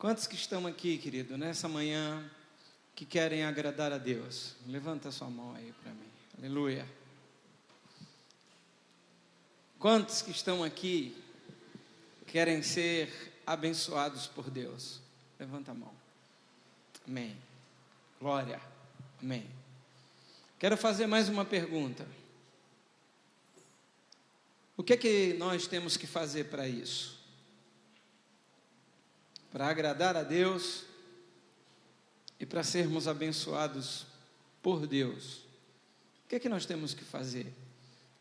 Quantos que estão aqui, querido, nessa manhã, que querem agradar a Deus? Levanta a sua mão aí para mim. Aleluia. Quantos que estão aqui querem ser abençoados por Deus? Levanta a mão. Amém. Glória. Amém. Quero fazer mais uma pergunta. O que é que nós temos que fazer para isso? Para agradar a Deus e para sermos abençoados por Deus. O que é que nós temos que fazer?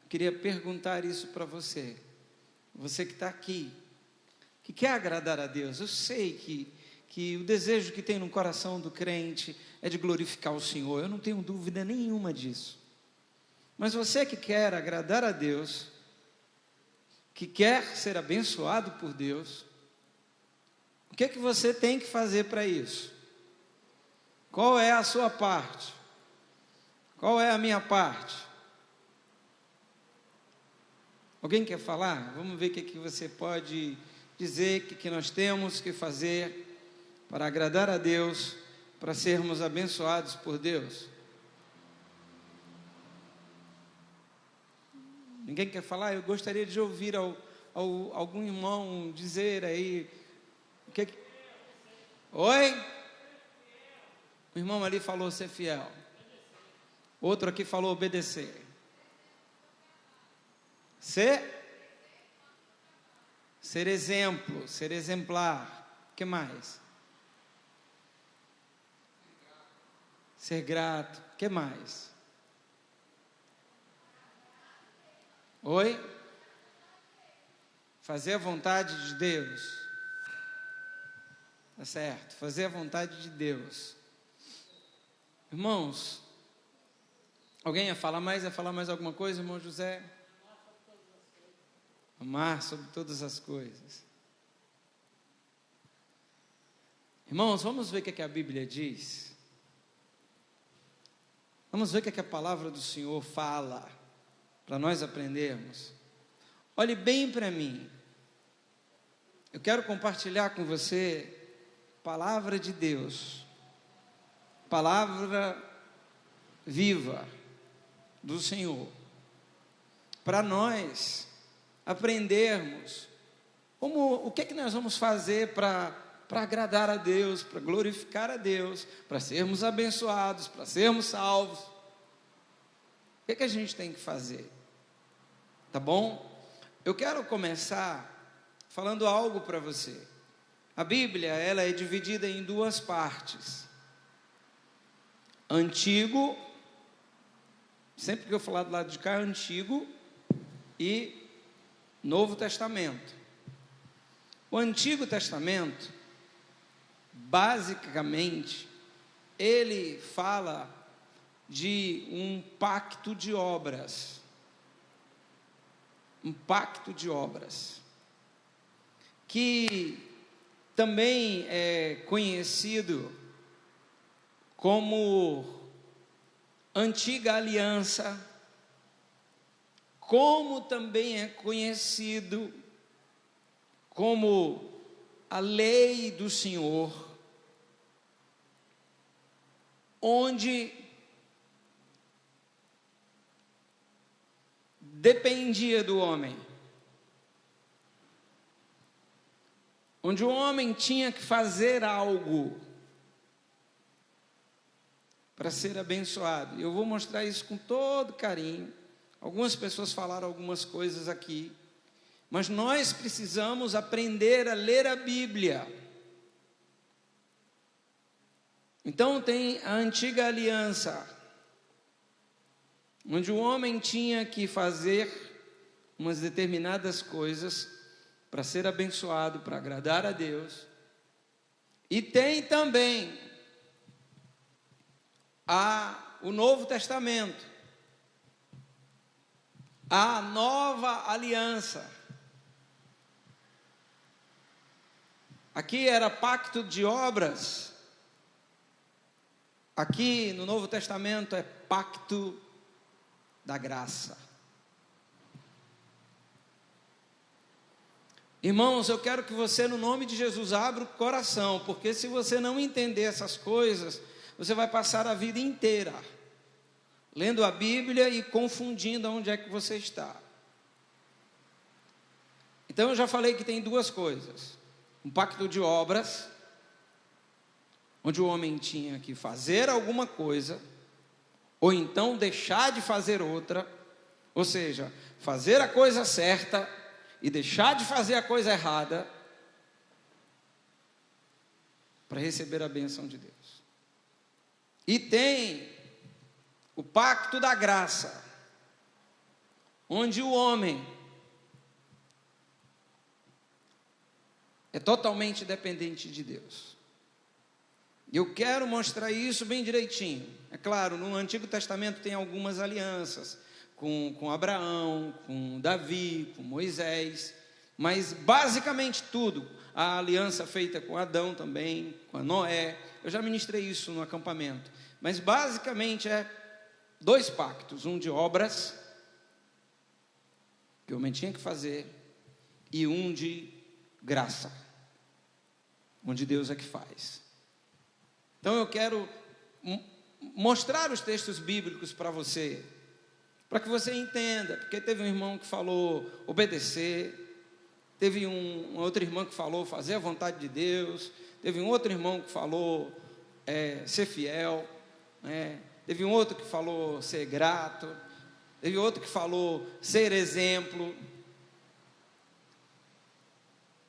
Eu queria perguntar isso para você. Você que está aqui, que quer agradar a Deus. Eu sei que o desejo que tem no coração do crente é de glorificar o Senhor. Eu não tenho dúvida nenhuma disso. Mas você que quer agradar a Deus, que quer ser abençoado por Deus, o que é que você tem que fazer para isso? Qual é a sua parte? Qual é a minha parte? Alguém quer falar? Vamos ver o que você pode dizer, o que nós temos que fazer para agradar a Deus, para sermos abençoados por Deus. Ninguém quer falar? Eu gostaria de ouvir algum irmão dizer aí. O que? Oi? O irmão ali falou ser fiel. Outro aqui falou obedecer. Ser exemplo, ser exemplar. O que mais? Ser grato. O que mais? Oi? Fazer a vontade de Deus. Tá certo, fazer a vontade de Deus. Irmãos, alguém ia falar mais alguma coisa, irmão José? Amar sobre todas as coisas. Irmãos, vamos ver o que a Bíblia diz. Vamos ver o que a palavra do Senhor fala, para nós aprendermos. Olhe bem para mim. Eu quero compartilhar com você palavra de Deus, palavra viva do Senhor, para nós aprendermos o que nós vamos fazer para agradar a Deus, para glorificar a Deus, para sermos abençoados, para sermos salvos. O que a gente tem que fazer? Tá bom? Eu quero começar falando algo para você. A Bíblia, ela é dividida em duas partes. Antigo, sempre que eu falar do lado de cá, Antigo e Novo Testamento. O Antigo Testamento, basicamente, ele fala de um pacto de obras. Um pacto de obras. Que também é conhecido como Antiga Aliança, como também é conhecido como a Lei do Senhor, onde dependia do homem. Onde o homem tinha que fazer algo para ser abençoado. Eu vou mostrar isso com todo carinho. Algumas pessoas falaram algumas coisas aqui, mas nós precisamos aprender a ler a Bíblia. Então tem a Antiga Aliança, onde o homem tinha que fazer umas determinadas coisas para ser abençoado, para agradar a Deus. E tem também o Novo Testamento, a Nova Aliança. Aqui era pacto de obras, aqui no Novo Testamento é pacto da graça. Irmãos, eu quero que você, no nome de Jesus, abra o coração, porque se você não entender essas coisas, você vai passar a vida inteira lendo a Bíblia e confundindo onde é que você está. Então eu já falei que tem duas coisas: um pacto de obras, onde o homem tinha que fazer alguma coisa, ou então deixar de fazer outra, ou seja, fazer a coisa certa e deixar de fazer a coisa errada, para receber a bênção de Deus. E tem o pacto da graça, onde o homem é totalmente dependente de Deus. E eu quero mostrar isso bem direitinho. É claro, no Antigo Testamento tem algumas alianças com Abraão, com Davi, com Moisés, mas basicamente tudo, a aliança feita com Adão também, com a Noé, eu já ministrei isso no acampamento, mas basicamente é dois pactos, um de obras, que o homem tinha que fazer, e um de graça, onde Deus é que faz. Então eu quero mostrar os textos bíblicos para você, para que você entenda, porque teve um irmão que falou obedecer, teve uma outra irmã que falou fazer a vontade de Deus, teve um outro irmão que falou ser fiel, né? Teve um outro que falou ser grato, teve outro que falou ser exemplo.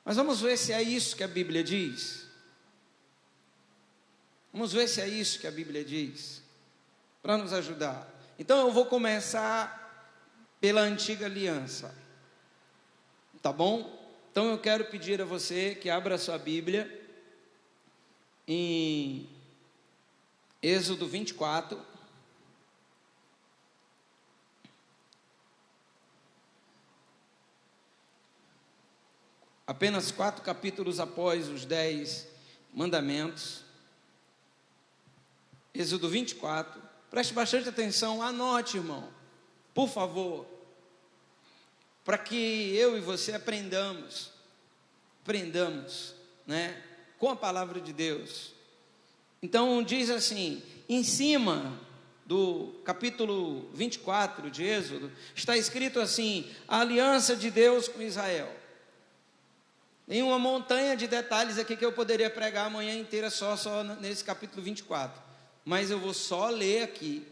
Mas vamos ver se é isso que a Bíblia diz. Vamos ver se é isso que a Bíblia diz, para nos ajudar. Então eu vou começar pela antiga aliança, tá bom? Então eu quero pedir a você que abra a sua Bíblia em Êxodo 24. Apenas 4 capítulos após os 10 mandamentos. Êxodo 24. Preste bastante atenção, anote, irmão, por favor, para que eu e você aprendamos, né, com a palavra de Deus. Então diz assim, em cima do capítulo 24 de Êxodo, está escrito assim: a aliança de Deus com Israel. Tem uma montanha de detalhes aqui que eu poderia pregar a manhã inteira só nesse capítulo 24. Mas eu vou só ler aqui.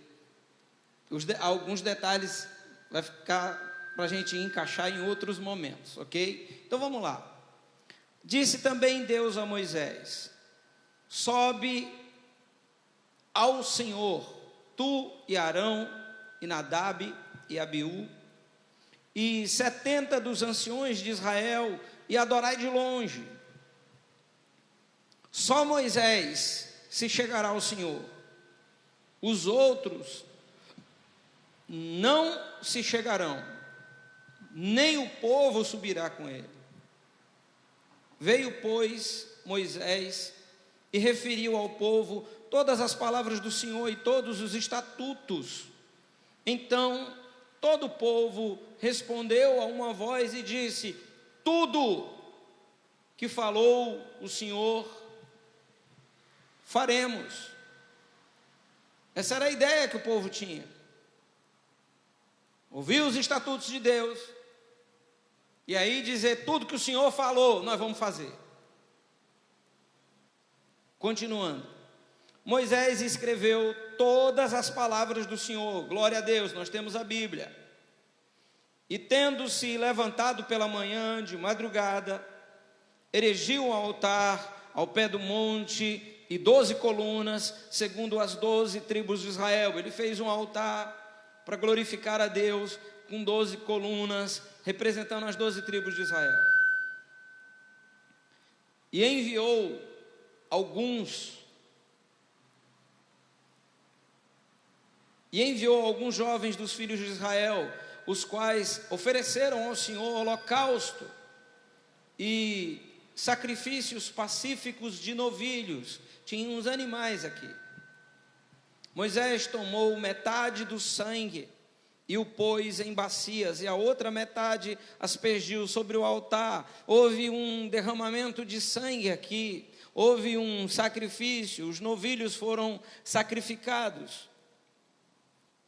Alguns detalhes vai ficar para a gente encaixar em outros momentos, ok? Então vamos lá. Disse também Deus a Moisés: sobe ao Senhor, tu e Arão, e Nadab e Abiú, e 70 dos anciões de Israel, e adorai de longe. Só Moisés se chegará ao Senhor, os outros não se chegarão, nem o povo subirá com ele. Veio, pois, Moisés e referiu ao povo todas as palavras do Senhor e todos os estatutos. Então todo o povo respondeu a uma voz e disse: tudo que falou o Senhor faremos. Essa era a ideia que o povo tinha. Ouvir os estatutos de Deus, e aí dizer: tudo que o Senhor falou, nós vamos fazer. Continuando, Moisés escreveu todas as palavras do Senhor. Glória a Deus, nós temos a Bíblia. E tendo-se levantado pela manhã, de madrugada, erigiu um altar ao pé do monte, e 12 colunas, segundo as 12 tribos de Israel. Ele fez um altar para glorificar a Deus, com 12 colunas, representando as 12 tribos de Israel. E enviou alguns jovens dos filhos de Israel, os quais ofereceram ao Senhor holocausto e sacrifícios pacíficos de novilhos. Tinha uns animais aqui. Moisés tomou metade do sangue e o pôs em bacias, e a outra metade aspergiu sobre o altar. Houve um derramamento de sangue aqui, houve um sacrifício, os novilhos foram sacrificados.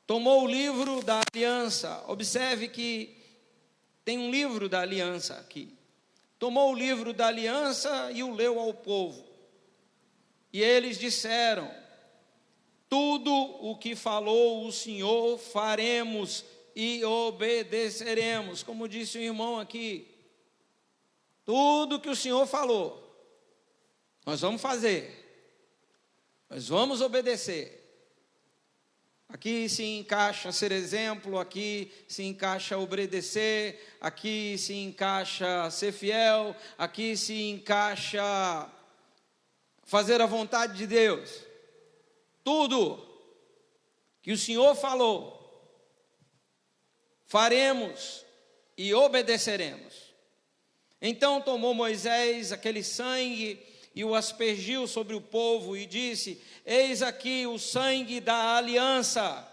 Tomou o livro da aliança, observe que tem um livro da aliança aqui. Tomou o livro da aliança e o leu ao povo. E eles disseram: tudo o que falou o Senhor faremos e obedeceremos. Como disse o irmão aqui, tudo que o Senhor falou, nós vamos fazer, nós vamos obedecer. Aqui se encaixa ser exemplo, aqui se encaixa obedecer, aqui se encaixa ser fiel, aqui se encaixa fazer a vontade de Deus. Tudo que o Senhor falou, faremos e obedeceremos. Então tomou Moisés aquele sangue e o aspergiu sobre o povo e disse: eis aqui o sangue da aliança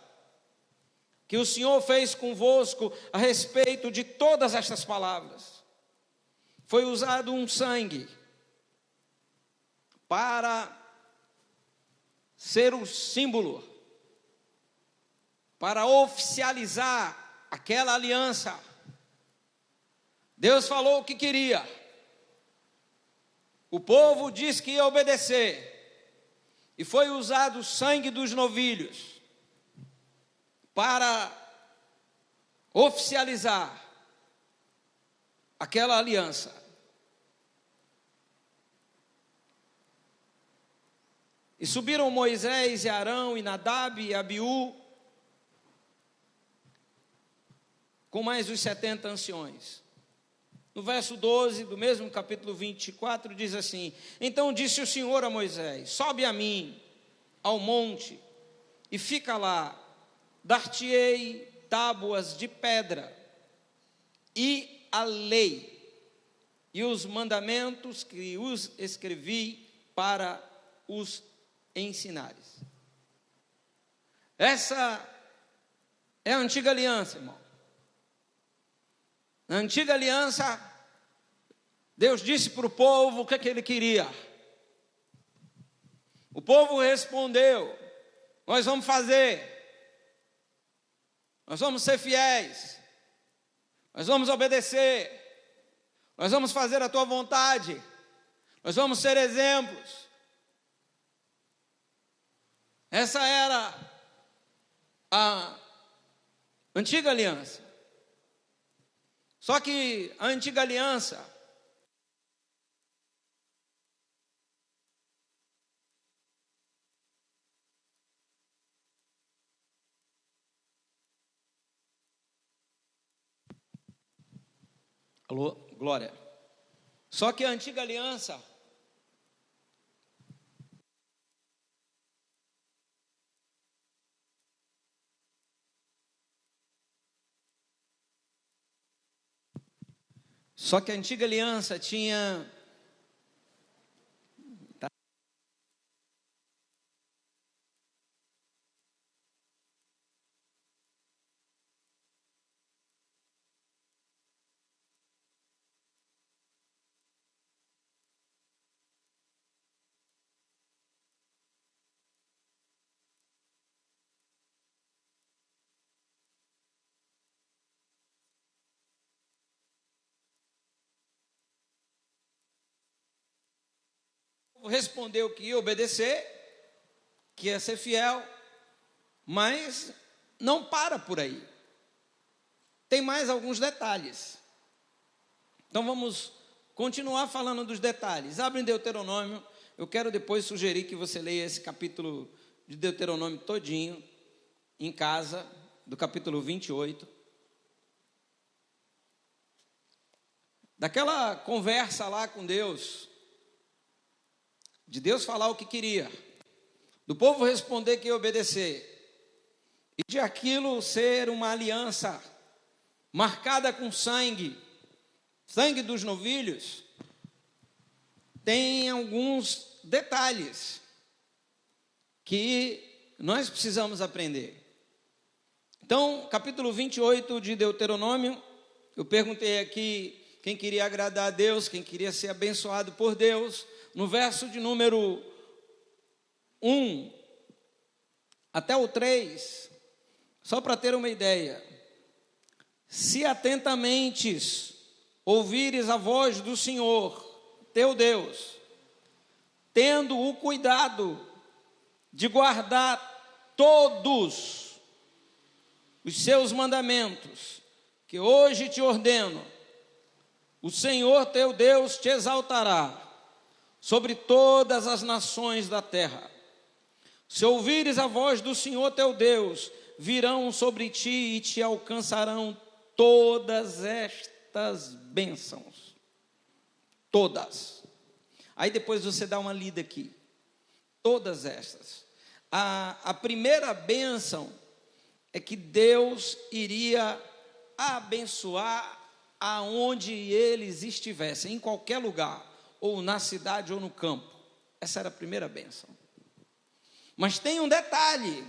que o Senhor fez convosco a respeito de todas estas palavras. Foi usado um sangue para ser o símbolo, para oficializar aquela aliança. Deus falou o que queria, o povo disse que ia obedecer, e foi usado o sangue dos novilhos para oficializar aquela aliança. E subiram Moisés e Arão e Nadab e Abiú com mais os 70 anciões. No verso 12 do mesmo capítulo 24 diz assim: então disse o Senhor a Moisés: sobe a mim ao monte e fica lá, dar-te-ei tábuas de pedra e a lei e os mandamentos que os escrevi para os ensinares. Essa é a antiga aliança, irmão. Na antiga aliança, Deus disse para o povo o que ele queria. O povo respondeu: nós vamos fazer, nós vamos ser fiéis, nós vamos obedecer, nós vamos fazer a tua vontade, nós vamos ser exemplos. Essa era a antiga aliança. Só que a antiga aliança alô, glória. Só que a antiga aliança tinha respondeu que ia obedecer, que ia ser fiel, mas não para por aí. Tem mais alguns detalhes. Então vamos continuar falando dos detalhes. Abre em Deuteronômio. Eu quero depois sugerir que você leia esse capítulo de Deuteronômio todinho em casa, do capítulo 28. Daquela conversa lá com Deus, de Deus falar o que queria, do povo responder que ia obedecer, e de aquilo ser uma aliança marcada com sangue dos novilhos, tem alguns detalhes que nós precisamos aprender. Então, capítulo 28 de Deuteronômio, eu perguntei aqui quem queria agradar a Deus, quem queria ser abençoado por Deus. No verso de número 1 até o 3, só para ter uma ideia: se atentamente ouvires a voz do Senhor, teu Deus, tendo o cuidado de guardar todos os seus mandamentos, que hoje te ordeno, o Senhor teu Deus te exaltará sobre todas as nações da terra. Se ouvires a voz do Senhor teu Deus, virão sobre ti e te alcançarão todas estas bênçãos. Todas. Aí depois você dá uma lida aqui. Todas estas. A primeira bênção é que Deus iria abençoar aonde eles estivessem, em qualquer lugar, ou na cidade ou no campo. Essa era a primeira bênção. Mas tem um detalhe: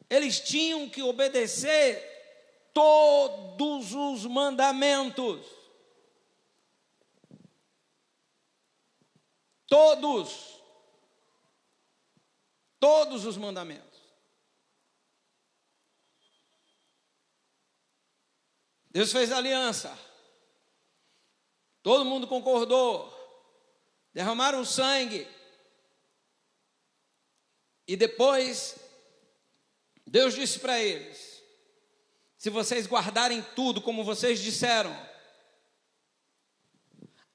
eles tinham que obedecer todos os mandamentos. Todos os mandamentos. Deus fez aliança, todo mundo concordou, derramaram sangue, e depois Deus disse para eles: se vocês guardarem tudo como vocês disseram,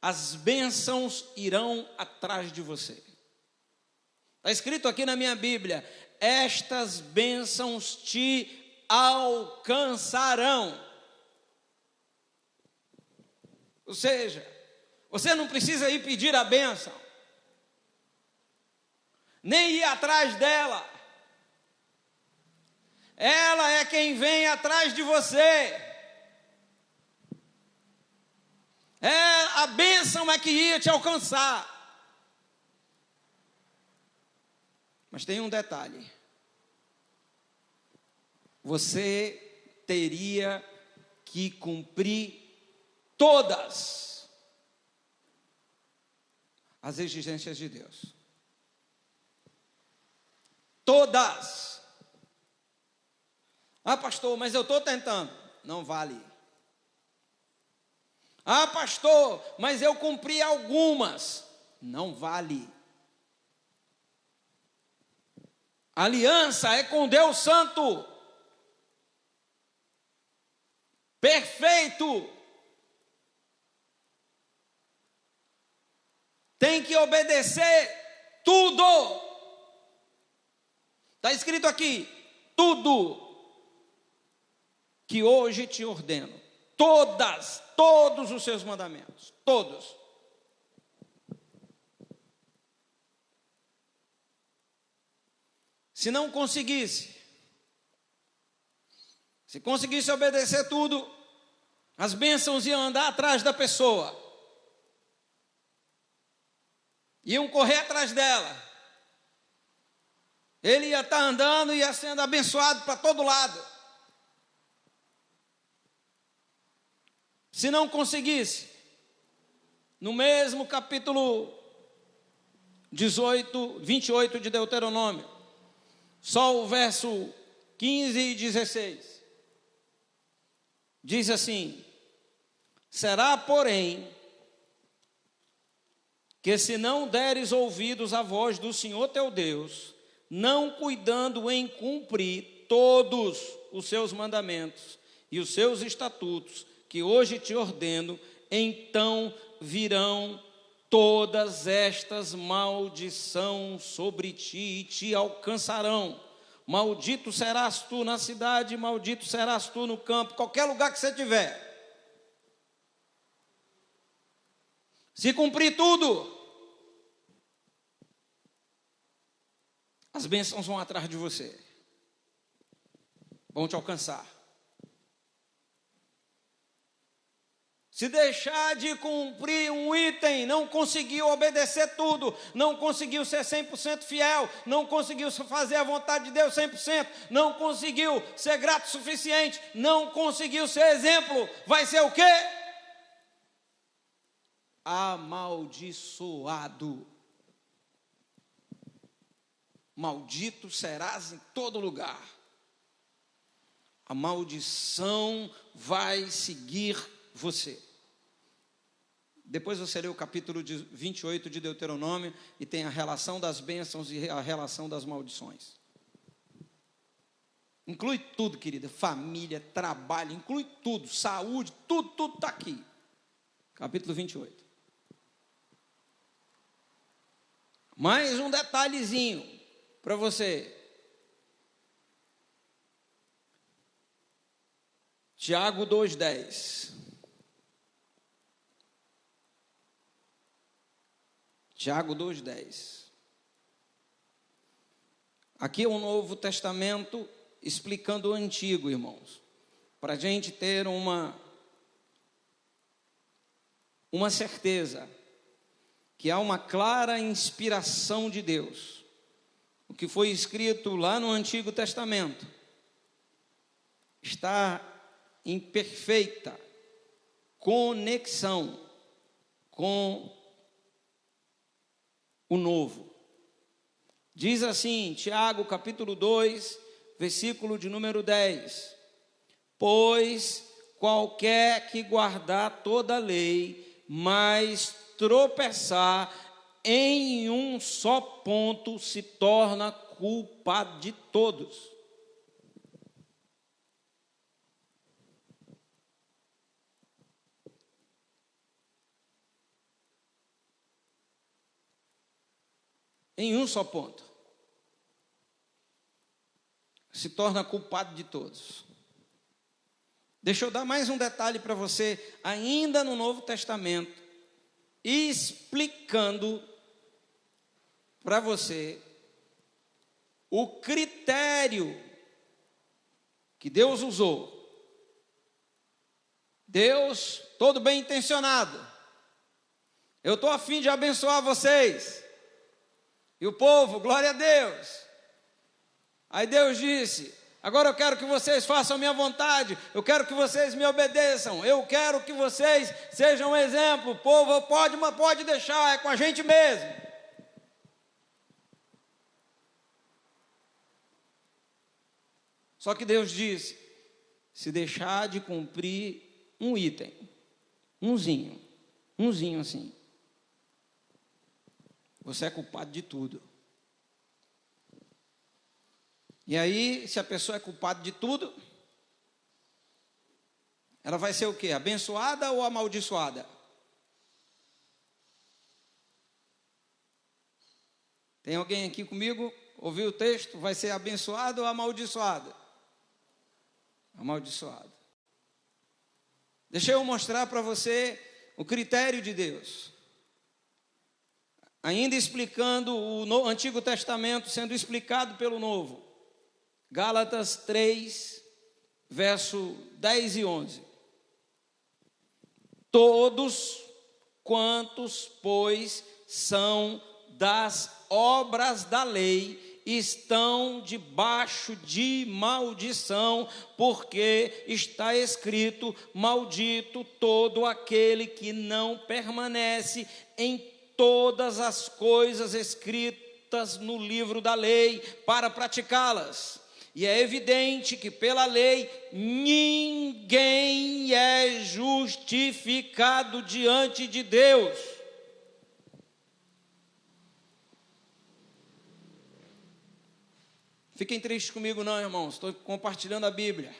as bênçãos irão atrás de você. Está escrito aqui na minha Bíblia: estas bênçãos te alcançarão. Ou seja, você não precisa ir pedir a bênção, nem ir atrás dela. Ela é quem vem atrás de você. A bênção é que ia te alcançar. Mas tem um detalhe: você teria que cumprir todas as exigências de Deus. Todas. Ah, pastor, mas eu estou tentando. Não vale. Ah, pastor, mas eu cumpri algumas. Não vale. A aliança é com Deus Santo, perfeito. Tem que obedecer tudo. Está escrito aqui: tudo que hoje te ordeno. Todos os seus mandamentos. Todos. Se não conseguisse, se conseguisse obedecer tudo, as bênçãos iam andar atrás da pessoa. Iam correr atrás dela. Ele ia estar andando e ia sendo abençoado para todo lado. Se não conseguisse, no mesmo capítulo 28 de Deuteronômio, só o verso 15 e 16, diz assim: será, porém, que se não deres ouvidos à voz do Senhor teu Deus, não cuidando em cumprir todos os seus mandamentos e os seus estatutos, que hoje te ordeno, então virão todas estas maldições sobre ti e te alcançarão. Maldito serás tu na cidade, maldito serás tu no campo, qualquer lugar que você estiver. Se cumprir tudo, as bênçãos vão atrás de você, vão te alcançar. Se deixar de cumprir um item, não conseguiu obedecer tudo, não conseguiu ser 100% fiel, não conseguiu fazer a vontade de Deus 100%, não conseguiu ser grato o suficiente, não conseguiu ser exemplo, vai ser o quê? Amaldiçoado. Maldito serás em todo lugar. A maldição vai seguir você. Depois você lê o capítulo 28 de Deuteronômio e tem a relação das bênçãos e a relação das maldições. Inclui tudo, querida, família, trabalho, inclui tudo, saúde, tudo está aqui. Capítulo 28. Mais um detalhezinho para você. Tiago 2,10. Tiago 2,10. Aqui é o Novo Testamento explicando o Antigo, irmãos. Para a gente ter uma certeza que há uma clara inspiração de Deus. O que foi escrito lá no Antigo Testamento está em perfeita conexão com o Novo. Diz assim, Tiago capítulo 2, versículo de número 10. Pois qualquer que guardar toda a lei, mas tropeçar em um só ponto, se torna culpado de todos. Em um só ponto. Se torna culpado de todos. Deixa eu dar mais um detalhe para você, ainda no Novo Testamento, explicando para você o critério que Deus usou. Deus, todo bem intencionado, eu estou a fim de abençoar vocês, e o povo, glória a Deus. Aí Deus disse, agora eu quero que vocês façam a minha vontade, eu quero que vocês me obedeçam, eu quero que vocês sejam um exemplo. O povo pode deixar, é com a gente mesmo. Só que Deus disse, se deixar de cumprir um item, umzinho assim, você é culpado de tudo. E aí, se a pessoa é culpada de tudo, ela vai ser o quê? Abençoada ou amaldiçoada? Tem alguém aqui comigo? Ouviu o texto? Vai ser abençoada ou amaldiçoada? Amaldiçoada. Deixa eu mostrar para você o critério de Deus. Ainda explicando o Antigo Testamento, sendo explicado pelo Novo. Gálatas 3, verso 10 e 11. Todos quantos, pois, são das obras da lei, estão debaixo de maldição, porque está escrito, maldito todo aquele que não permanece em todas as coisas escritas no livro da lei para praticá-las. E é evidente que pela lei ninguém é justificado diante de Deus. Fiquem tristes comigo não, irmãos, estou compartilhando a Bíblia.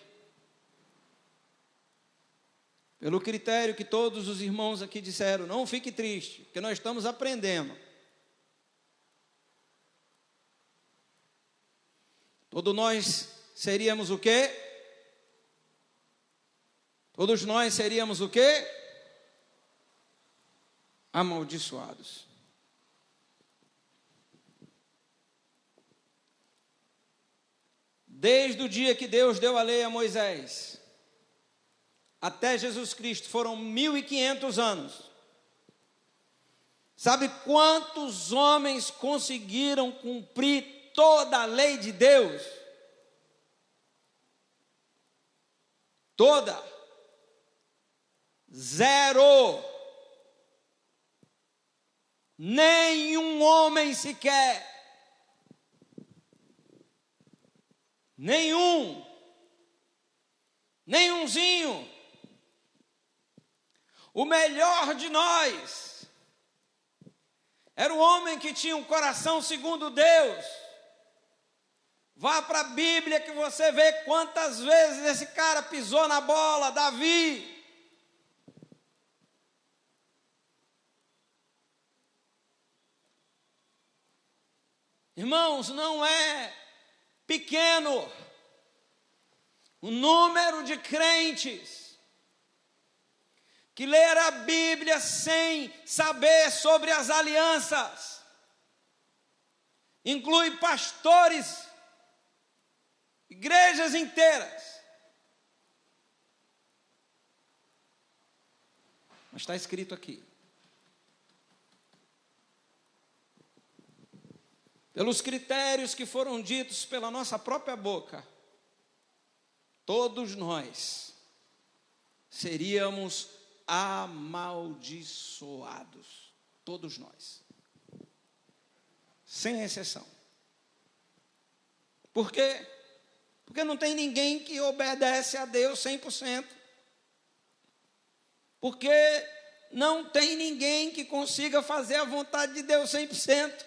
Pelo critério que todos os irmãos aqui disseram, não fique triste, porque nós estamos aprendendo. Todos nós seríamos o quê? Todos nós seríamos o quê? Amaldiçoados. Desde o dia que Deus deu a lei a Moisés, até Jesus Cristo foram 1.500 anos. Sabe quantos homens conseguiram cumprir toda a lei de Deus? Toda. 0. Nenhum homem sequer. Nenhumzinho. O melhor de nós era o homem que tinha um coração segundo Deus. Vá para a Bíblia que você vê quantas vezes esse cara pisou na bola, Davi. Irmãos, não é pequeno o número de crentes que leram a Bíblia sem saber sobre as alianças. Inclui pastores, igrejas inteiras. Mas está escrito aqui: pelos critérios que foram ditos pela nossa própria boca, todos nós seríamos amaldiçoados. Todos nós. Sem exceção. Por quê? Porque não tem ninguém que obedece a Deus 100%. Porque não tem ninguém que consiga fazer a vontade de Deus 100%.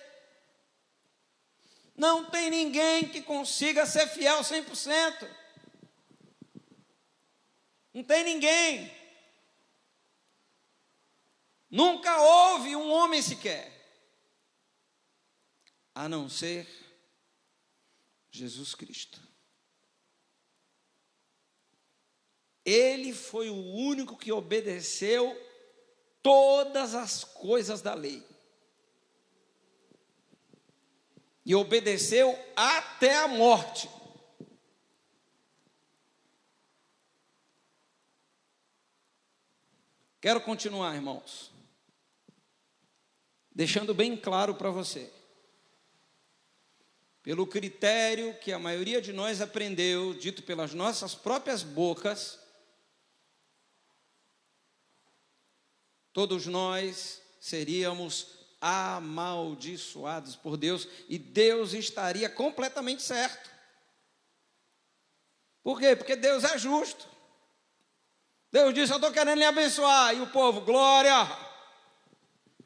Não tem ninguém que consiga ser fiel 100%. Não tem ninguém. Nunca houve um homem sequer, a não ser Jesus Cristo. Ele foi o único que obedeceu todas as coisas da lei. E obedeceu até a morte. Quero continuar, irmãos, deixando bem claro para você, pelo critério que a maioria de nós aprendeu, dito pelas nossas próprias bocas, todos nós seríamos amaldiçoados por Deus, e Deus estaria completamente certo. Por quê? Porque Deus é justo. Deus disse: eu estou querendo lhe abençoar, e o povo: glória,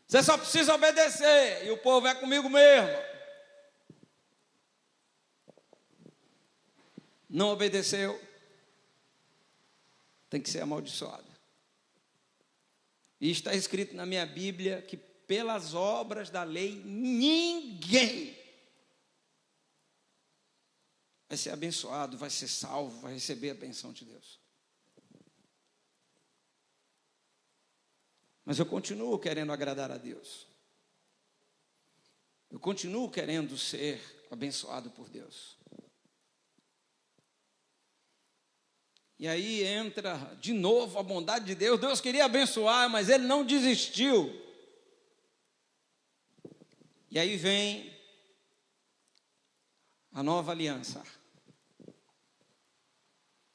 você só precisa obedecer, e o povo: é comigo mesmo. Não obedeceu, tem que ser amaldiçoado. E está escrito na minha Bíblia que pelas obras da lei ninguém vai ser abençoado, vai ser salvo, vai receber a benção de Deus. Mas eu continuo querendo agradar a Deus. Eu continuo querendo ser abençoado por Deus. E aí entra de novo a bondade de Deus. Deus queria abençoar, mas Ele não desistiu. E aí vem a nova aliança.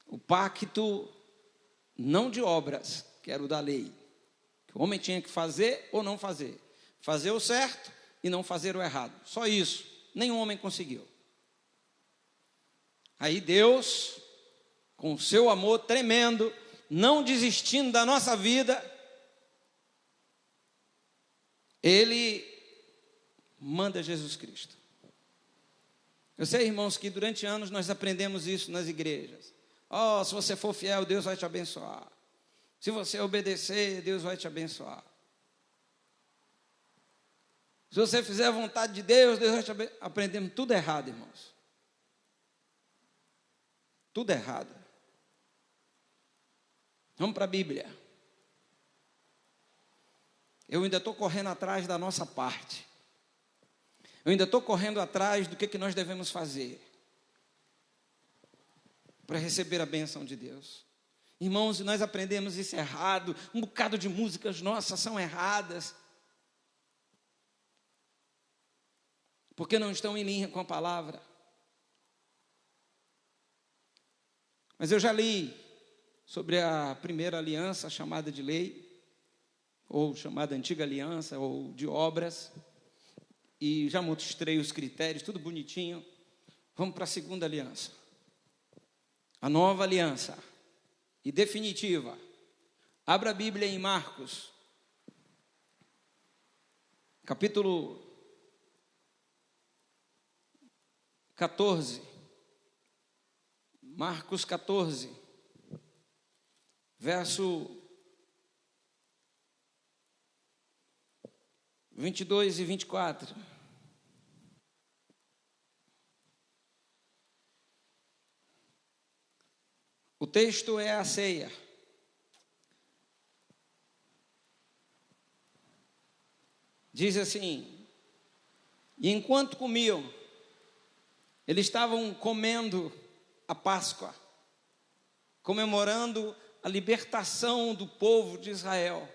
O pacto não de obras, que era o da lei. Que o homem tinha que fazer ou não fazer. Fazer o certo e não fazer o errado. Só isso. Nenhum homem conseguiu. Aí Deus, com o seu amor tremendo, não desistindo da nossa vida, Ele manda Jesus Cristo. Eu sei, irmãos, que durante anos nós aprendemos isso nas igrejas. Se você for fiel, Deus vai te abençoar. Se você obedecer, Deus vai te abençoar. Se você fizer a vontade de Deus, Deus vai te abençoar. Aprendemos tudo errado, irmãos. Tudo errado. Vamos para a Bíblia. Eu ainda estou correndo atrás da nossa parte. Eu ainda estou correndo atrás do que nós devemos fazer para receber a bênção de Deus. Irmãos, nós aprendemos isso errado, um bocado de músicas nossas são erradas, porque não estão em linha com a palavra. Mas eu já li sobre a primeira aliança, chamada de lei, ou chamada antiga aliança, ou de obras, e já mostrei os critérios, tudo bonitinho. Vamos para a segunda aliança, a nova aliança, e definitiva. Abra a Bíblia em Marcos, capítulo 14, Marcos 14, verso 22 e 24. O texto é a ceia. Diz assim: e enquanto comiam, eles estavam comendo a Páscoa, comemorando a libertação do povo de Israel,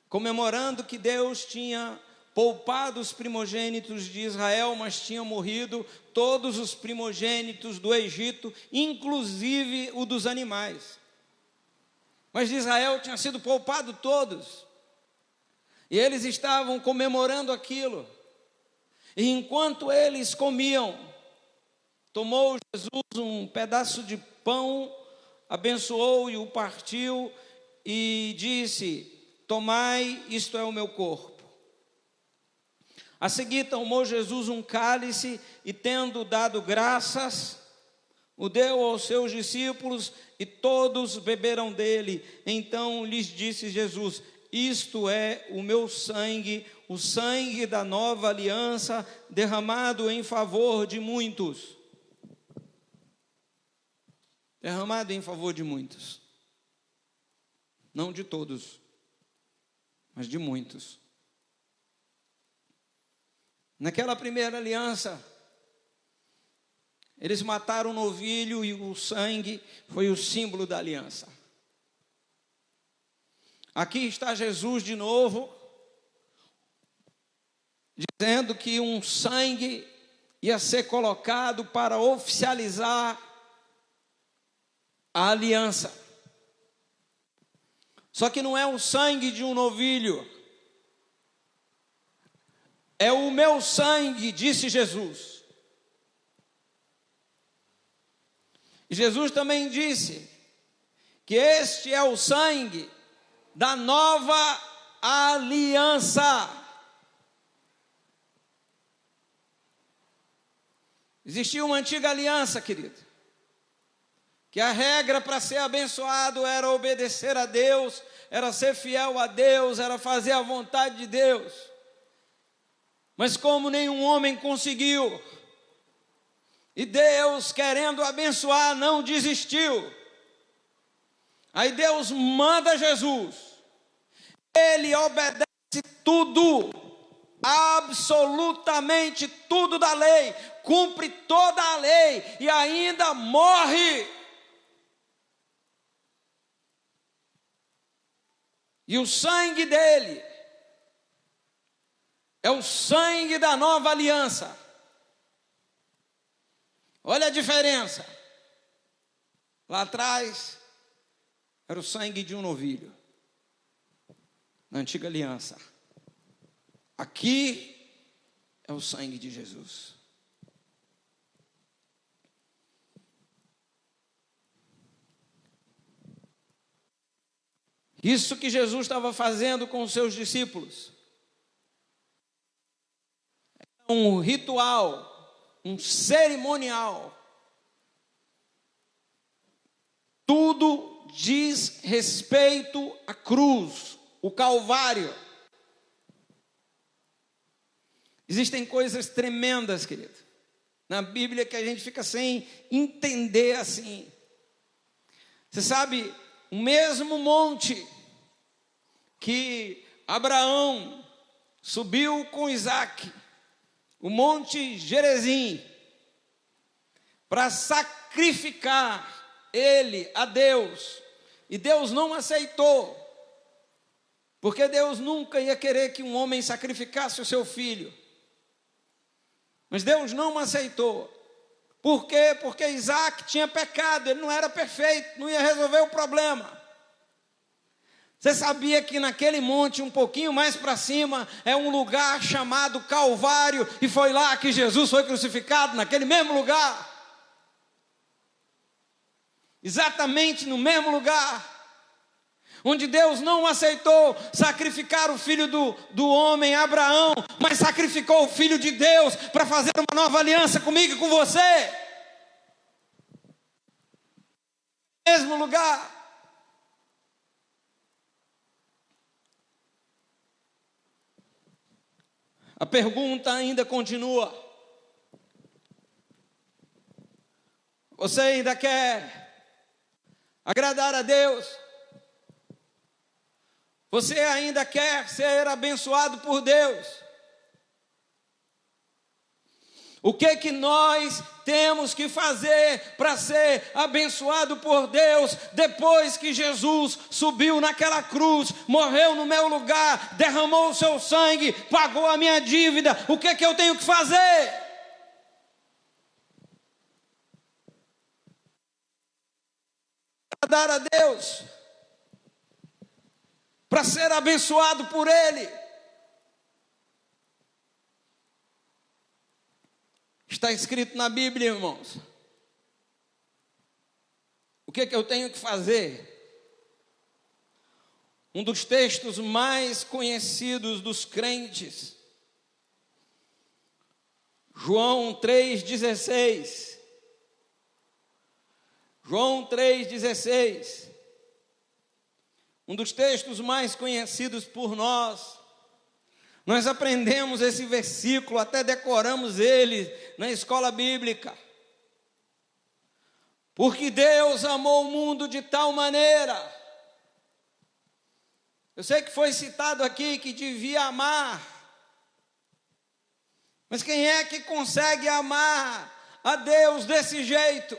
comemorando que Deus tinha poupado os primogênitos de Israel, mas tinha morrido todos os primogênitos do Egito, inclusive o dos animais. Mas de Israel tinha sido poupado todos, e eles estavam comemorando aquilo. E enquanto eles comiam, tomou Jesus um pedaço de pão, abençoou e o partiu, e disse: tomai, isto é o meu corpo. A seguir tomou Jesus um cálice, e tendo dado graças, o deu aos seus discípulos, e todos beberam dele. Então lhes disse Jesus: isto é o meu sangue, o sangue da nova aliança, derramado em favor de muitos. Derramado em favor de muitos. Não de todos, mas de muitos. Naquela primeira aliança, eles mataram o novilho, e o sangue foi o símbolo da aliança. Aqui está Jesus de novo, dizendo que um sangue ia ser colocado para oficializar a aliança. Só que não é o sangue de um novilho, é o meu sangue, disse Jesus. E Jesus também disse que este é o sangue da nova aliança. Existia uma antiga aliança, querido, que a regra para ser abençoado era obedecer a Deus, era ser fiel a Deus, era fazer a vontade de Deus. Mas como nenhum homem conseguiu, e Deus, querendo abençoar, não desistiu, aí Deus manda Jesus. Ele obedece tudo, absolutamente tudo da lei, cumpre toda a lei e ainda morre. E o sangue dele é o sangue da nova aliança. Olha a diferença. Lá atrás era o sangue de um novilho, na antiga aliança. Aqui é o sangue de Jesus. Isso que Jesus estava fazendo com os seus discípulos é um ritual, um cerimonial. Tudo diz respeito à cruz, o Calvário. Existem coisas tremendas, querido, na Bíblia que a gente fica sem entender assim. Você sabe, o mesmo monte que Abraão subiu com Isaac, o monte Gerizim, para sacrificar ele a Deus, E Deus não aceitou, porque Deus nunca ia querer que um homem sacrificasse o seu filho. Mas Deus não aceitou. Por quê? Porque Isaac tinha pecado, ele não era perfeito, não ia resolver o problema. Você sabia que naquele monte, um pouquinho mais para cima, é um lugar chamado Calvário, e foi lá que Jesus foi crucificado, naquele mesmo lugar? Exatamente no mesmo lugar, onde Deus não aceitou sacrificar o filho do homem, Abraão, mas sacrificou o filho de Deus para fazer uma nova aliança comigo e com você. Mesmo lugar. A pergunta ainda continua. Você ainda quer agradar a Deus? Você ainda quer ser abençoado por Deus? O que nós temos que fazer para ser abençoado por Deus depois que Jesus subiu naquela cruz, morreu no meu lugar, derramou o seu sangue, pagou a minha dívida? O que eu tenho que fazer? Agradar a Deus, para ser abençoado por Ele. Está escrito na Bíblia, irmãos. O que eu tenho que fazer? Um dos textos mais conhecidos dos crentes, João 3,16. João 3,16. Um dos textos mais conhecidos por nós. Nós aprendemos esse versículo, até decoramos ele na escola bíblica. Porque Deus amou o mundo de tal maneira. Eu sei que foi citado aqui que devia amar. Mas quem é que consegue amar a Deus desse jeito?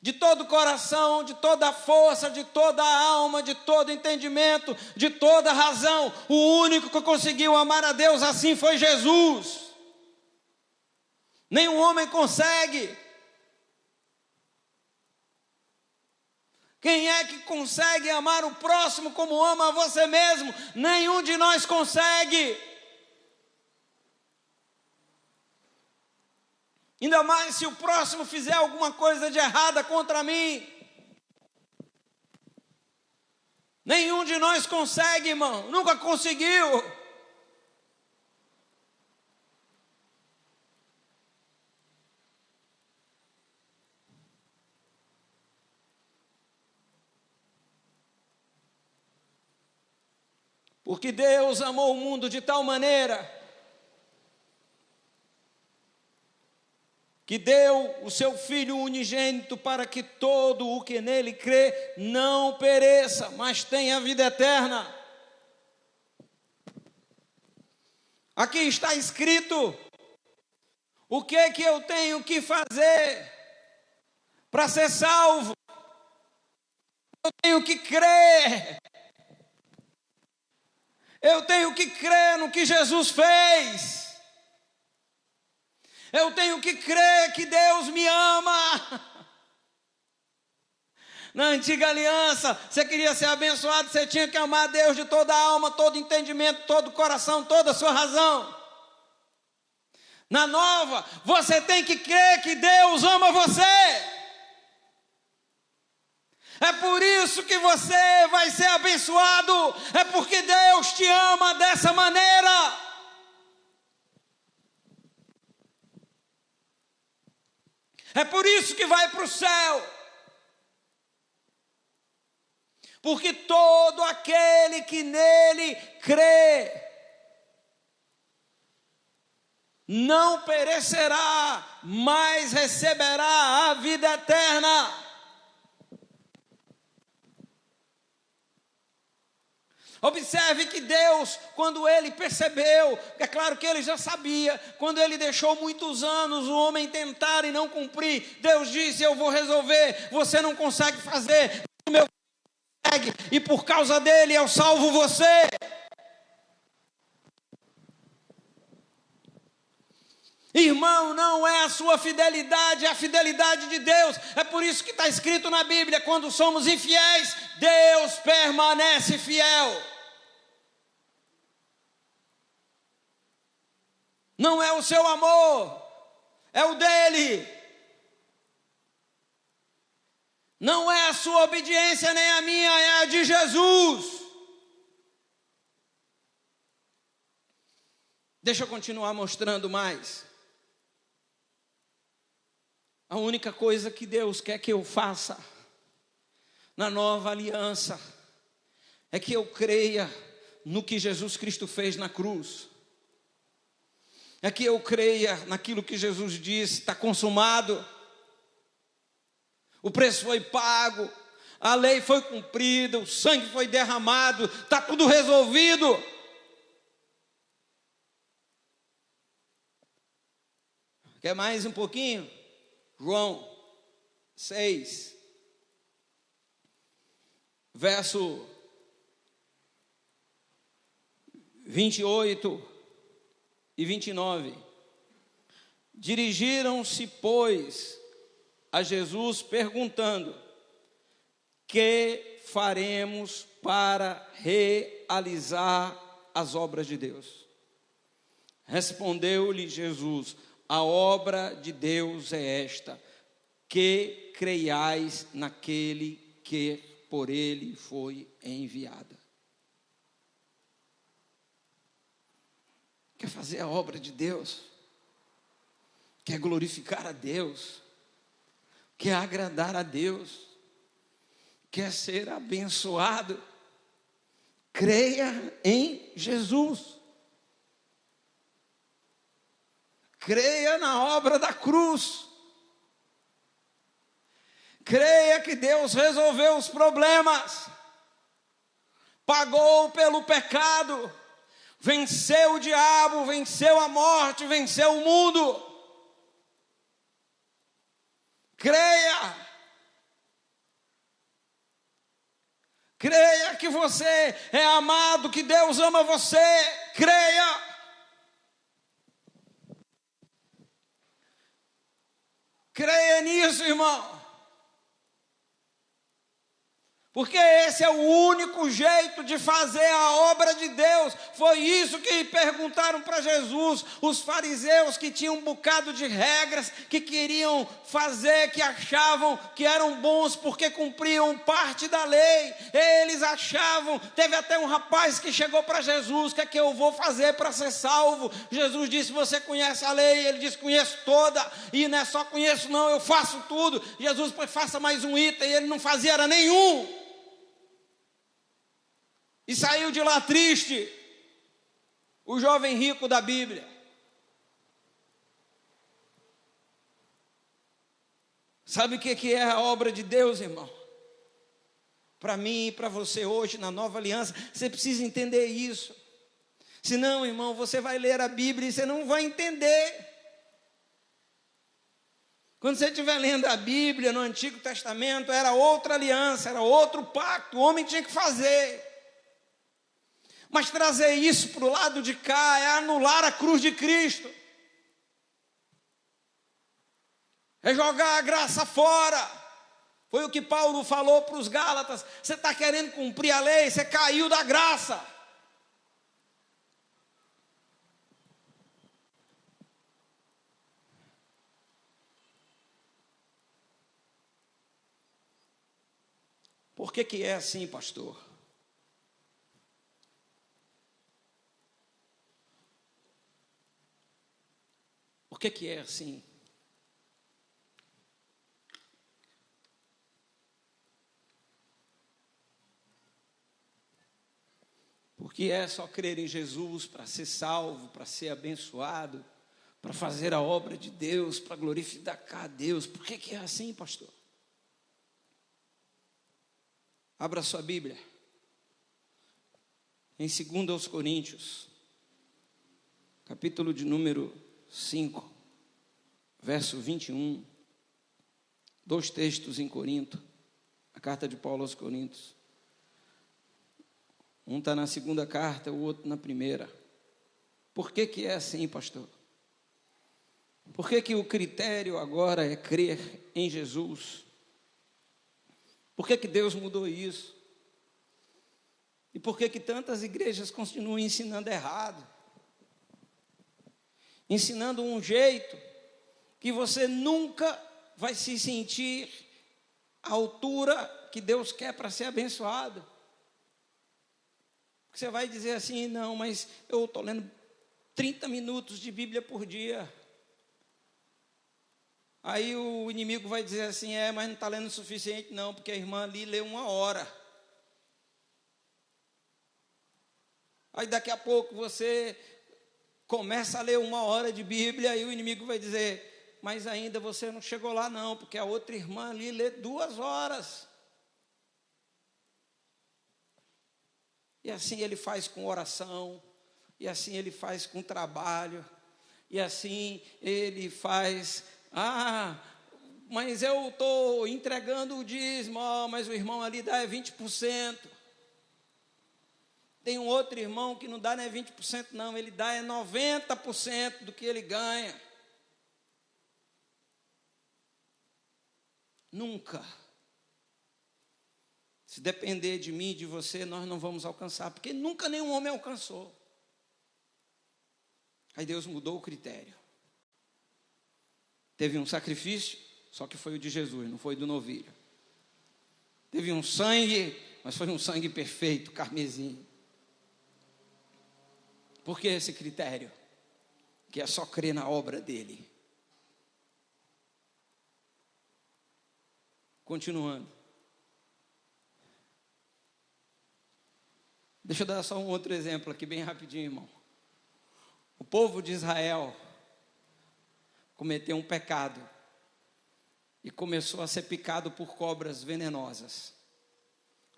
De todo o coração, de toda a força, de toda a alma, de todo entendimento, de toda a razão. O único que conseguiu amar a Deus assim foi Jesus. Nenhum homem consegue. Quem é que consegue amar o próximo como ama a você mesmo? Nenhum de nós consegue. Ainda mais se o próximo fizer alguma coisa de errada contra mim. Nenhum de nós consegue, irmão. Nunca conseguiu. Porque Deus amou o mundo de tal maneira que deu o seu Filho unigênito para que todo o que nele crê não pereça, mas tenha a vida eterna. Aqui está escrito o que eu tenho que fazer para ser salvo. Eu tenho que crer. Eu tenho que crer no que Jesus fez. Eu tenho que crer que Deus me ama. Na antiga aliança, você queria ser abençoado, você tinha que amar a Deus de toda a alma, todo entendimento, todo o coração, toda a sua razão. Na nova, você tem que crer que Deus ama você. É por isso que você vai ser abençoado. É porque Deus te ama dessa maneira. É por isso que vai para o céu. Porque todo aquele que nele crê não perecerá, mas receberá a vida eterna. Observe que Deus, quando ele percebeu, é claro que ele já sabia, quando ele deixou muitos anos o homem tentar e não cumprir, Deus disse: eu vou resolver, você não consegue fazer, o meu entregue, e por causa dele eu salvo você. Irmão, não é a sua fidelidade, é a fidelidade de Deus. É por isso que está escrito na Bíblia: quando somos infiéis, Deus permanece fiel. Não é o seu amor, é o dele. Não é a sua obediência nem a minha, é a de Jesus. Deixa eu continuar mostrando mais. A única coisa que Deus quer que eu faça na nova aliança é que eu creia no que Jesus Cristo fez na cruz. É que eu creia naquilo que Jesus disse: está consumado. O preço foi pago, a lei foi cumprida, o sangue foi derramado, está tudo resolvido. Quer mais um pouquinho? João 6, verso 28 e 29. Dirigiram-se, pois, a Jesus perguntando: que faremos para realizar as obras de Deus? Respondeu-lhe Jesus: a obra de Deus é esta, que creiais naquele que por ele foi enviado. Quer fazer a obra de Deus? Quer glorificar a Deus? Quer agradar a Deus? Quer ser abençoado? Creia em Jesus. Creia na obra da cruz. Creia que Deus resolveu os problemas, pagou pelo pecado, venceu o diabo, venceu a morte, venceu o mundo. Creia. Creia que você é amado, que Deus ama você. Creia. Creia nisso, irmão. Porque esse é o único jeito de fazer a obra de Deus. Foi isso que perguntaram para Jesus os fariseus, que tinham um bocado de regras, que queriam fazer, que achavam que eram bons porque cumpriam parte da lei. Eles achavam, teve até um rapaz que chegou para Jesus: o que é que eu vou fazer para ser salvo? Jesus disse: você conhece a lei? Ele disse: conheço toda. E não é só conheço não, eu faço tudo. Jesus: pois faça mais um item. E ele não fazia era nenhum. E saiu de lá triste, o jovem rico da Bíblia. Sabe o que é a obra de Deus, irmão? Para mim e para você hoje, na nova aliança, você precisa entender isso. Senão, irmão, você vai ler a Bíblia e você não vai entender. Quando você estiver lendo a Bíblia no Antigo Testamento, era outra aliança, era outro pacto, o homem tinha que fazer. Mas trazer isso para o lado de cá é anular a cruz de Cristo. É jogar a graça fora. Foi o que Paulo falou para os Gálatas: você está querendo cumprir a lei, você caiu da graça. Por que é assim, pastor? Por que é assim? Porque é só crer em Jesus para ser salvo, para ser abençoado, para fazer a obra de Deus, para glorificar a Deus. Por que é assim, pastor? Abra sua Bíblia em 2 Coríntios, capítulo de número 5, verso 21, 2 textos em Corinto, a carta de Paulo aos Coríntios. Um está na segunda carta, o outro na primeira. Por que que é assim, pastor? Por que que o critério agora é crer em Jesus? Por que que Deus mudou isso? E por que que tantas igrejas continuam ensinando errado? Ensinando um jeito que você nunca vai se sentir à altura que Deus quer para ser abençoado. Você vai dizer assim, não, mas eu estou lendo 30 minutos de Bíblia por dia. Aí o inimigo vai dizer assim, mas não está lendo o suficiente não, porque a irmã ali lê 1 hora. Aí daqui a pouco você começa a ler 1 hora de Bíblia e o inimigo vai dizer, mas ainda você não chegou lá não, porque a outra irmã ali lê 2 horas. E assim ele faz com oração, e assim ele faz com trabalho, e assim ele faz, mas eu estou entregando o dízimo, mas o irmão ali dá 20%. Tem um outro irmão que não dá 20% não, ele dá 90% do que ele ganha. Nunca. Se depender de mim e de você, nós não vamos alcançar, porque nunca nenhum homem alcançou. Aí Deus mudou o critério. Teve um sacrifício, só que foi o de Jesus, não foi do novilho. Teve um sangue, mas foi um sangue perfeito, carmesim. Por que esse critério? Que é só crer na obra dele. Continuando. Deixa eu dar só um outro exemplo aqui, bem rapidinho, irmão. O povo de Israel cometeu um pecado e começou a ser picado por cobras venenosas.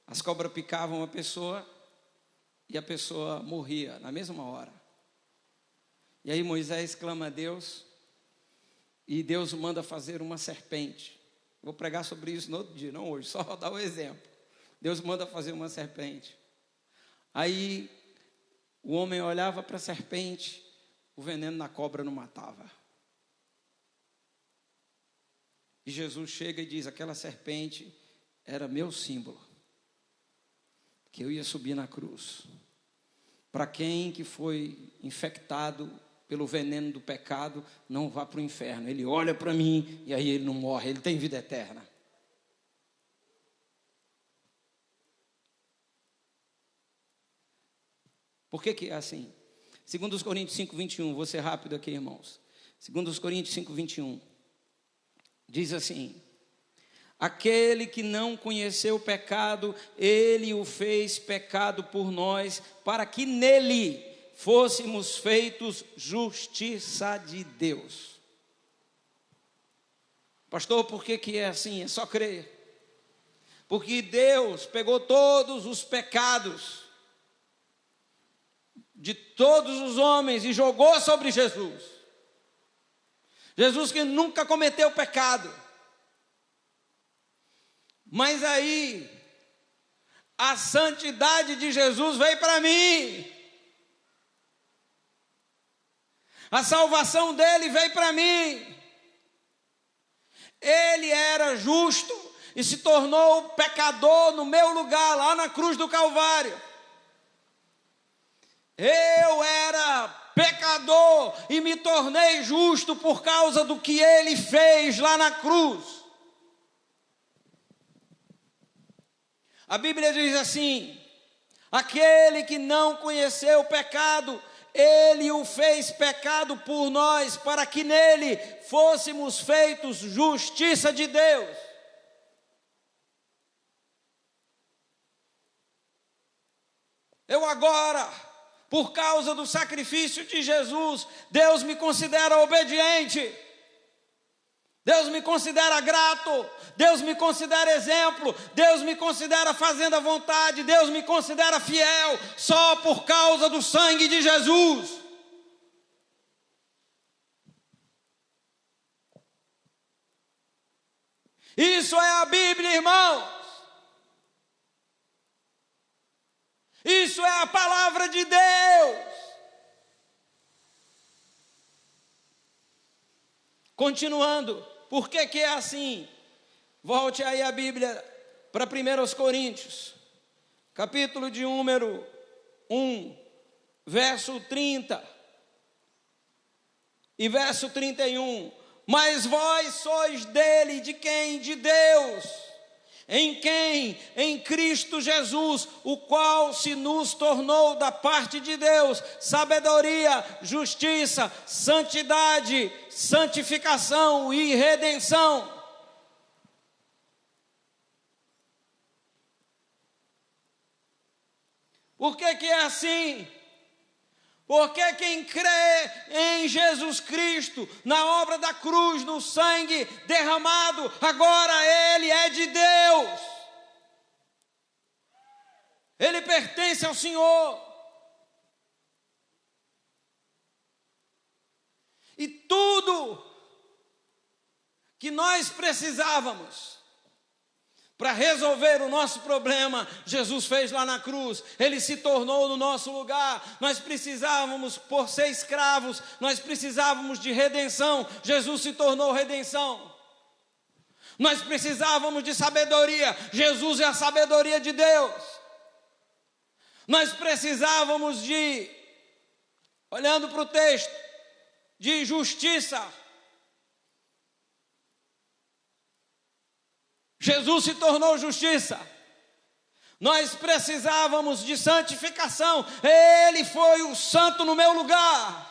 As cobras picavam a pessoa e a pessoa morria na mesma hora. E aí Moisés clama a Deus e Deus manda fazer uma serpente. Vou pregar sobre isso no outro dia, não hoje, só dar o exemplo. Deus manda fazer uma serpente. Aí o homem olhava para a serpente, o veneno na cobra não matava. E Jesus chega e diz, aquela serpente era meu símbolo, que eu ia subir na cruz. Para quem que foi infectado pelo veneno do pecado, não vá para o inferno. Ele olha para mim e aí ele não morre, ele tem vida eterna. Por que é assim? Segundo os Coríntios 5:21, vou ser rápido aqui, irmãos. Segundo os Coríntios 5:21, diz assim, aquele que não conheceu o pecado, ele o fez pecado por nós, para que nele fôssemos feitos justiça de Deus. Pastor, por que é assim? É só crer. Porque Deus pegou todos os pecados de todos os homens e jogou sobre Jesus. Jesus que nunca cometeu pecado. Mas aí, a santidade de Jesus veio para mim. A salvação dele veio para mim. Ele era justo e se tornou pecador no meu lugar, lá na cruz do Calvário. Eu era pecador e me tornei justo por causa do que ele fez lá na cruz. A Bíblia diz assim, aquele que não conheceu o pecado, ele o fez pecado por nós, para que nele fôssemos feitos justiça de Deus. Eu agora, por causa do sacrifício de Jesus, Deus me considera obediente, Deus me considera grato, Deus me considera exemplo, Deus me considera fazendo a vontade, Deus me considera fiel, só por causa do sangue de Jesus. Isso é a Bíblia, irmãos. Isso é palavra de Deus. Continuando, por que que é assim? Volte aí a Bíblia para 1 Coríntios, capítulo de número 1, verso 30 e verso 31. Mas vós sois dele, de quem? De Deus. Em quem? Em Cristo Jesus, o qual se nos tornou da parte de Deus sabedoria, justiça, santidade, santificação e redenção. Por que que é assim? Porque quem crê em Jesus Cristo, na obra da cruz, no sangue derramado, agora ele é de Deus. Ele pertence ao Senhor. E tudo que nós precisávamos para resolver o nosso problema, Jesus fez lá na cruz. Ele se tornou no nosso lugar. Nós precisávamos, por ser escravos, nós precisávamos de redenção. Jesus se tornou redenção. Nós precisávamos de sabedoria. Jesus é a sabedoria de Deus. Nós precisávamos de, olhando para o texto, de justiça. Jesus se tornou justiça. Nós precisávamos de santificação. Ele foi o santo no meu lugar.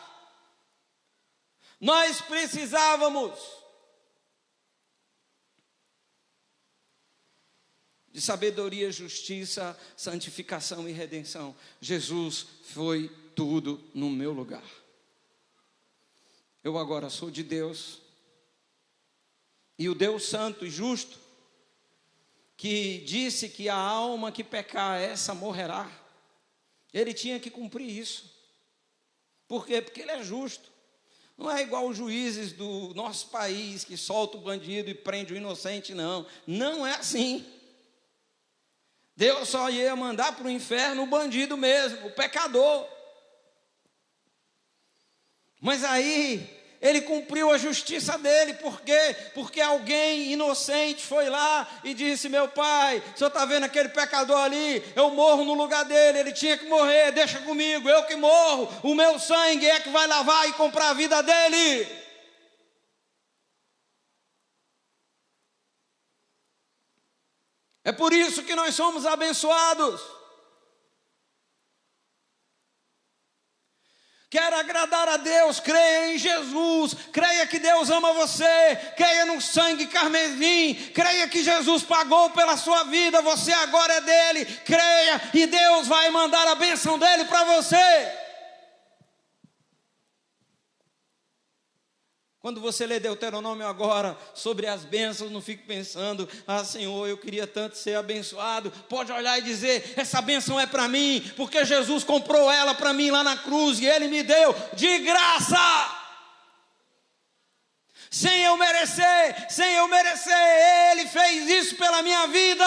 Nós precisávamos de sabedoria, justiça, santificação e redenção. Jesus foi tudo no meu lugar. Eu agora sou de Deus. E o Deus santo e justo, que disse que a alma que pecar, essa morrerá, ele tinha que cumprir isso. Por quê? Porque ele é justo. Não é igual os juízes do nosso país, que solta o bandido e prende o inocente, não. Não é assim. Deus só ia mandar para o inferno o bandido mesmo, o pecador. Mas aí ele cumpriu a justiça dele. Por quê? Porque alguém inocente foi lá e disse: meu pai, o senhor está vendo aquele pecador ali? Eu morro no lugar dele, ele tinha que morrer, deixa comigo, eu que morro, o meu sangue é que vai lavar e comprar a vida dele. É por isso que nós somos abençoados. Quer agradar a Deus, creia em Jesus, creia que Deus ama você, creia no sangue carmesim, creia que Jesus pagou pela sua vida, você agora é dele, creia e Deus vai mandar a bênção dele para você. Quando você lê Deuteronômio agora sobre as bênçãos, não fique pensando: ah, Senhor, eu queria tanto ser abençoado. Pode olhar e dizer: essa bênção é para mim, porque Jesus comprou ela para mim lá na cruz e Ele me deu de graça. Sem eu merecer, Ele fez isso pela minha vida.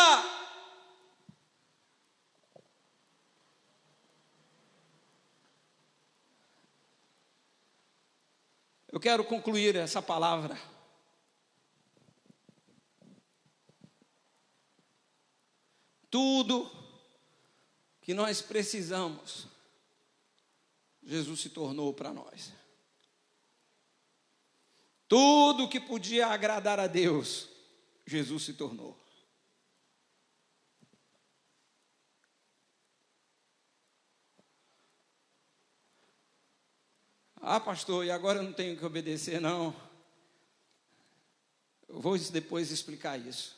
Eu quero concluir essa palavra tudo que nós precisamos, Jesus se tornou para nós. Tudo que podia agradar a Deus, Jesus se tornou. Ah, pastor, e agora eu não tenho que obedecer, não. Eu vou depois explicar isso.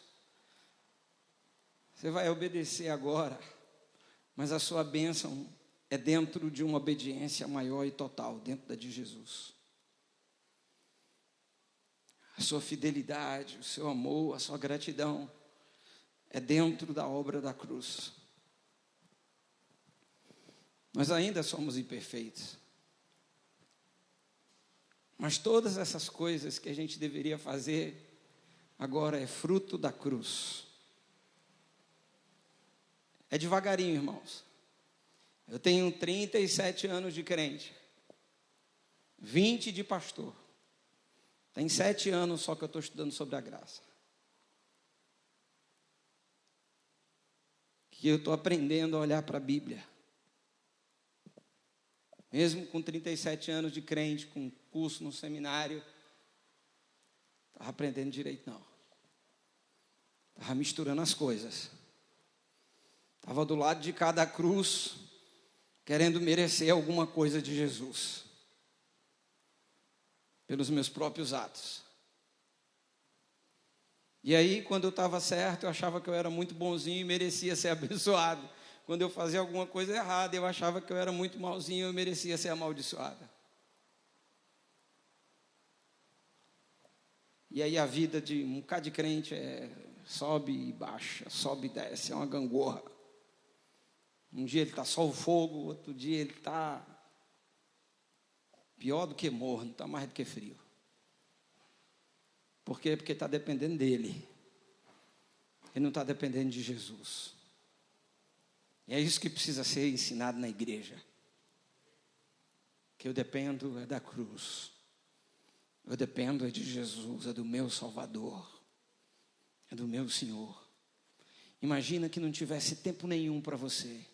Você vai obedecer agora, mas a sua bênção é dentro de uma obediência maior e total, dentro da de Jesus. A sua fidelidade, o seu amor, a sua gratidão é dentro da obra da cruz. Nós ainda somos imperfeitos. Mas todas essas coisas que a gente deveria fazer, agora é fruto da cruz. É devagarinho, irmãos. Eu tenho 37 anos de crente, 20 de pastor. Tem 7 anos só que eu estou estudando sobre a graça. Que eu estou aprendendo a olhar para a Bíblia. Mesmo com 37 anos de crente, com curso no seminário, estava aprendendo direito não. Estava misturando as coisas. Estava do lado de cada cruz, querendo merecer alguma coisa de Jesus. Pelos meus próprios atos. E aí, quando eu estava certo, eu achava que eu era muito bonzinho e merecia ser abençoado. Quando eu fazia alguma coisa errada, eu achava que eu era muito malzinho e eu merecia ser amaldiçoado. E aí a vida de um bocado de crente sobe e baixa, sobe e desce, é uma gangorra. Um dia ele está só o fogo, outro dia ele está pior do que morno, está mais do que frio. Por quê? Porque está dependendo dele. Ele não está dependendo de Jesus. E é isso que precisa ser ensinado na igreja. Que eu dependo é da cruz. Eu dependo é de Jesus, é do meu Salvador. É do meu Senhor. Imagina que não tivesse tempo nenhum para você.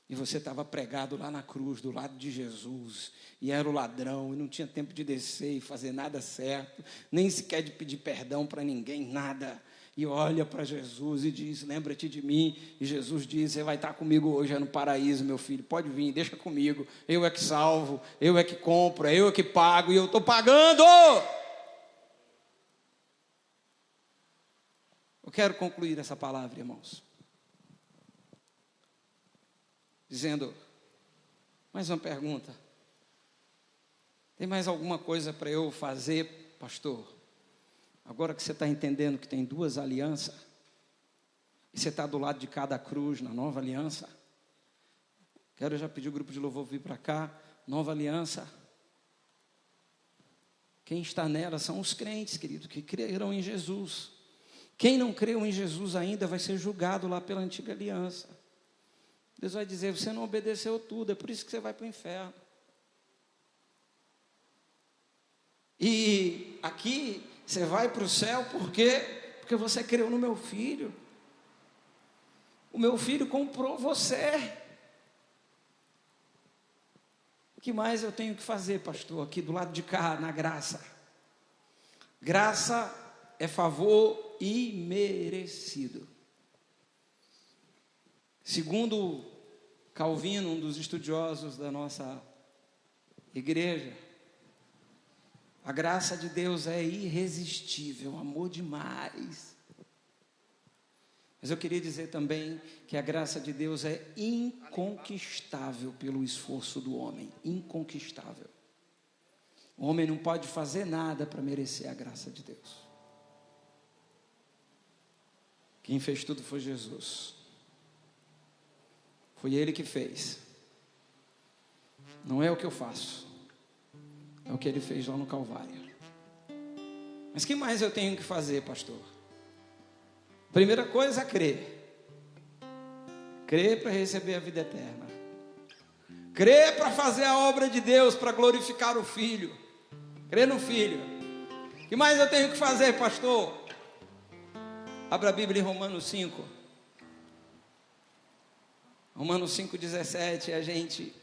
E você estava pregado lá na cruz, do lado de Jesus, e era o ladrão, e não tinha tempo de descer e fazer nada certo, nem sequer de pedir perdão para ninguém, nada. E olha para Jesus e diz, lembra-te de mim. E Jesus diz, você vai estar comigo hoje no paraíso, meu filho, pode vir, deixa comigo. Eu é que salvo, eu é que compro, eu é que pago, e eu estou pagando. Eu quero concluir essa palavra, irmãos, dizendo, mais uma pergunta. Tem mais alguma coisa para eu fazer, pastor? Agora que você está entendendo que tem 2 alianças, e você está do lado de cada cruz na nova aliança, quero já pedir o grupo de louvor vir para cá, nova aliança. Quem está nela são os crentes, querido, que creram em Jesus. Quem não creu em Jesus ainda vai ser julgado lá pela antiga aliança. Deus vai dizer, você não obedeceu tudo, é por isso que você vai para o inferno. E aqui, você vai para o céu, por quê? Porque você creu no meu filho. O meu filho comprou você. O que mais eu tenho que fazer, pastor, aqui do lado de cá, na graça? Graça é favor imerecido. Segundo Calvino, um dos estudiosos da nossa igreja, a graça de Deus é irresistível, amor demais. Mas eu queria dizer também que a graça de Deus é inconquistável pelo esforço do homem, inconquistável. O homem não pode fazer nada para merecer a graça de Deus. Quem fez tudo foi Jesus. Foi Ele que fez. Não é o que eu faço. É o que Ele fez lá no Calvário. Mas o que mais eu tenho que fazer, pastor? Primeira coisa é crer. Crer para receber a vida eterna. Crer para fazer a obra de Deus, para glorificar o Filho. Crer no Filho. O que mais eu tenho que fazer, pastor? Abra a Bíblia em Romanos 5. Romanos 5,17, a gente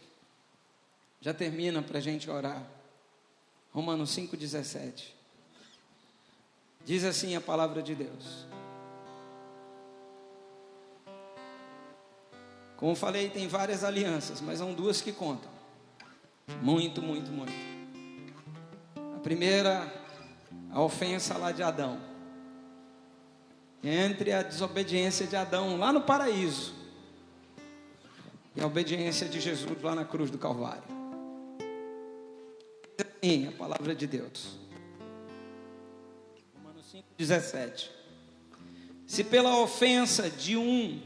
já termina para a gente orar. Romanos 5,17. Diz assim a palavra de Deus. Como falei, tem várias alianças, mas são 2 que contam. Muito, muito, muito. A primeira, a ofensa lá de Adão. Entre a desobediência de Adão lá no paraíso e a obediência de Jesus lá na cruz do Calvário. Sim, a palavra de Deus. Romanos 5,17. Se pela ofensa de um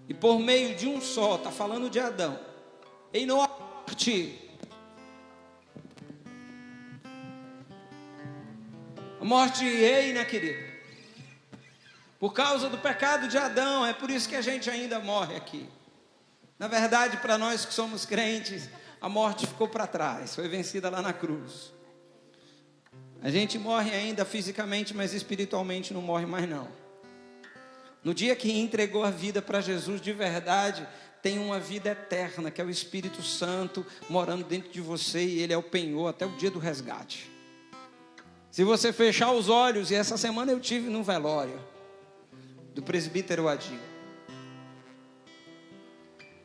e por meio de um só, está falando de Adão, em não a morte. A morte reina, querido. Por causa do pecado de Adão, é por isso que a gente ainda morre aqui. Na verdade, para nós que somos crentes, a morte ficou para trás, foi vencida lá na cruz. A gente morre ainda fisicamente, mas espiritualmente não morre mais não. No dia que entregou a vida para Jesus de verdade, tem uma vida eterna, que é o Espírito Santo morando dentro de você, e Ele é o penhor até o dia do resgate. Se você fechar os olhos, e essa semana eu tive no velório do presbítero Adir.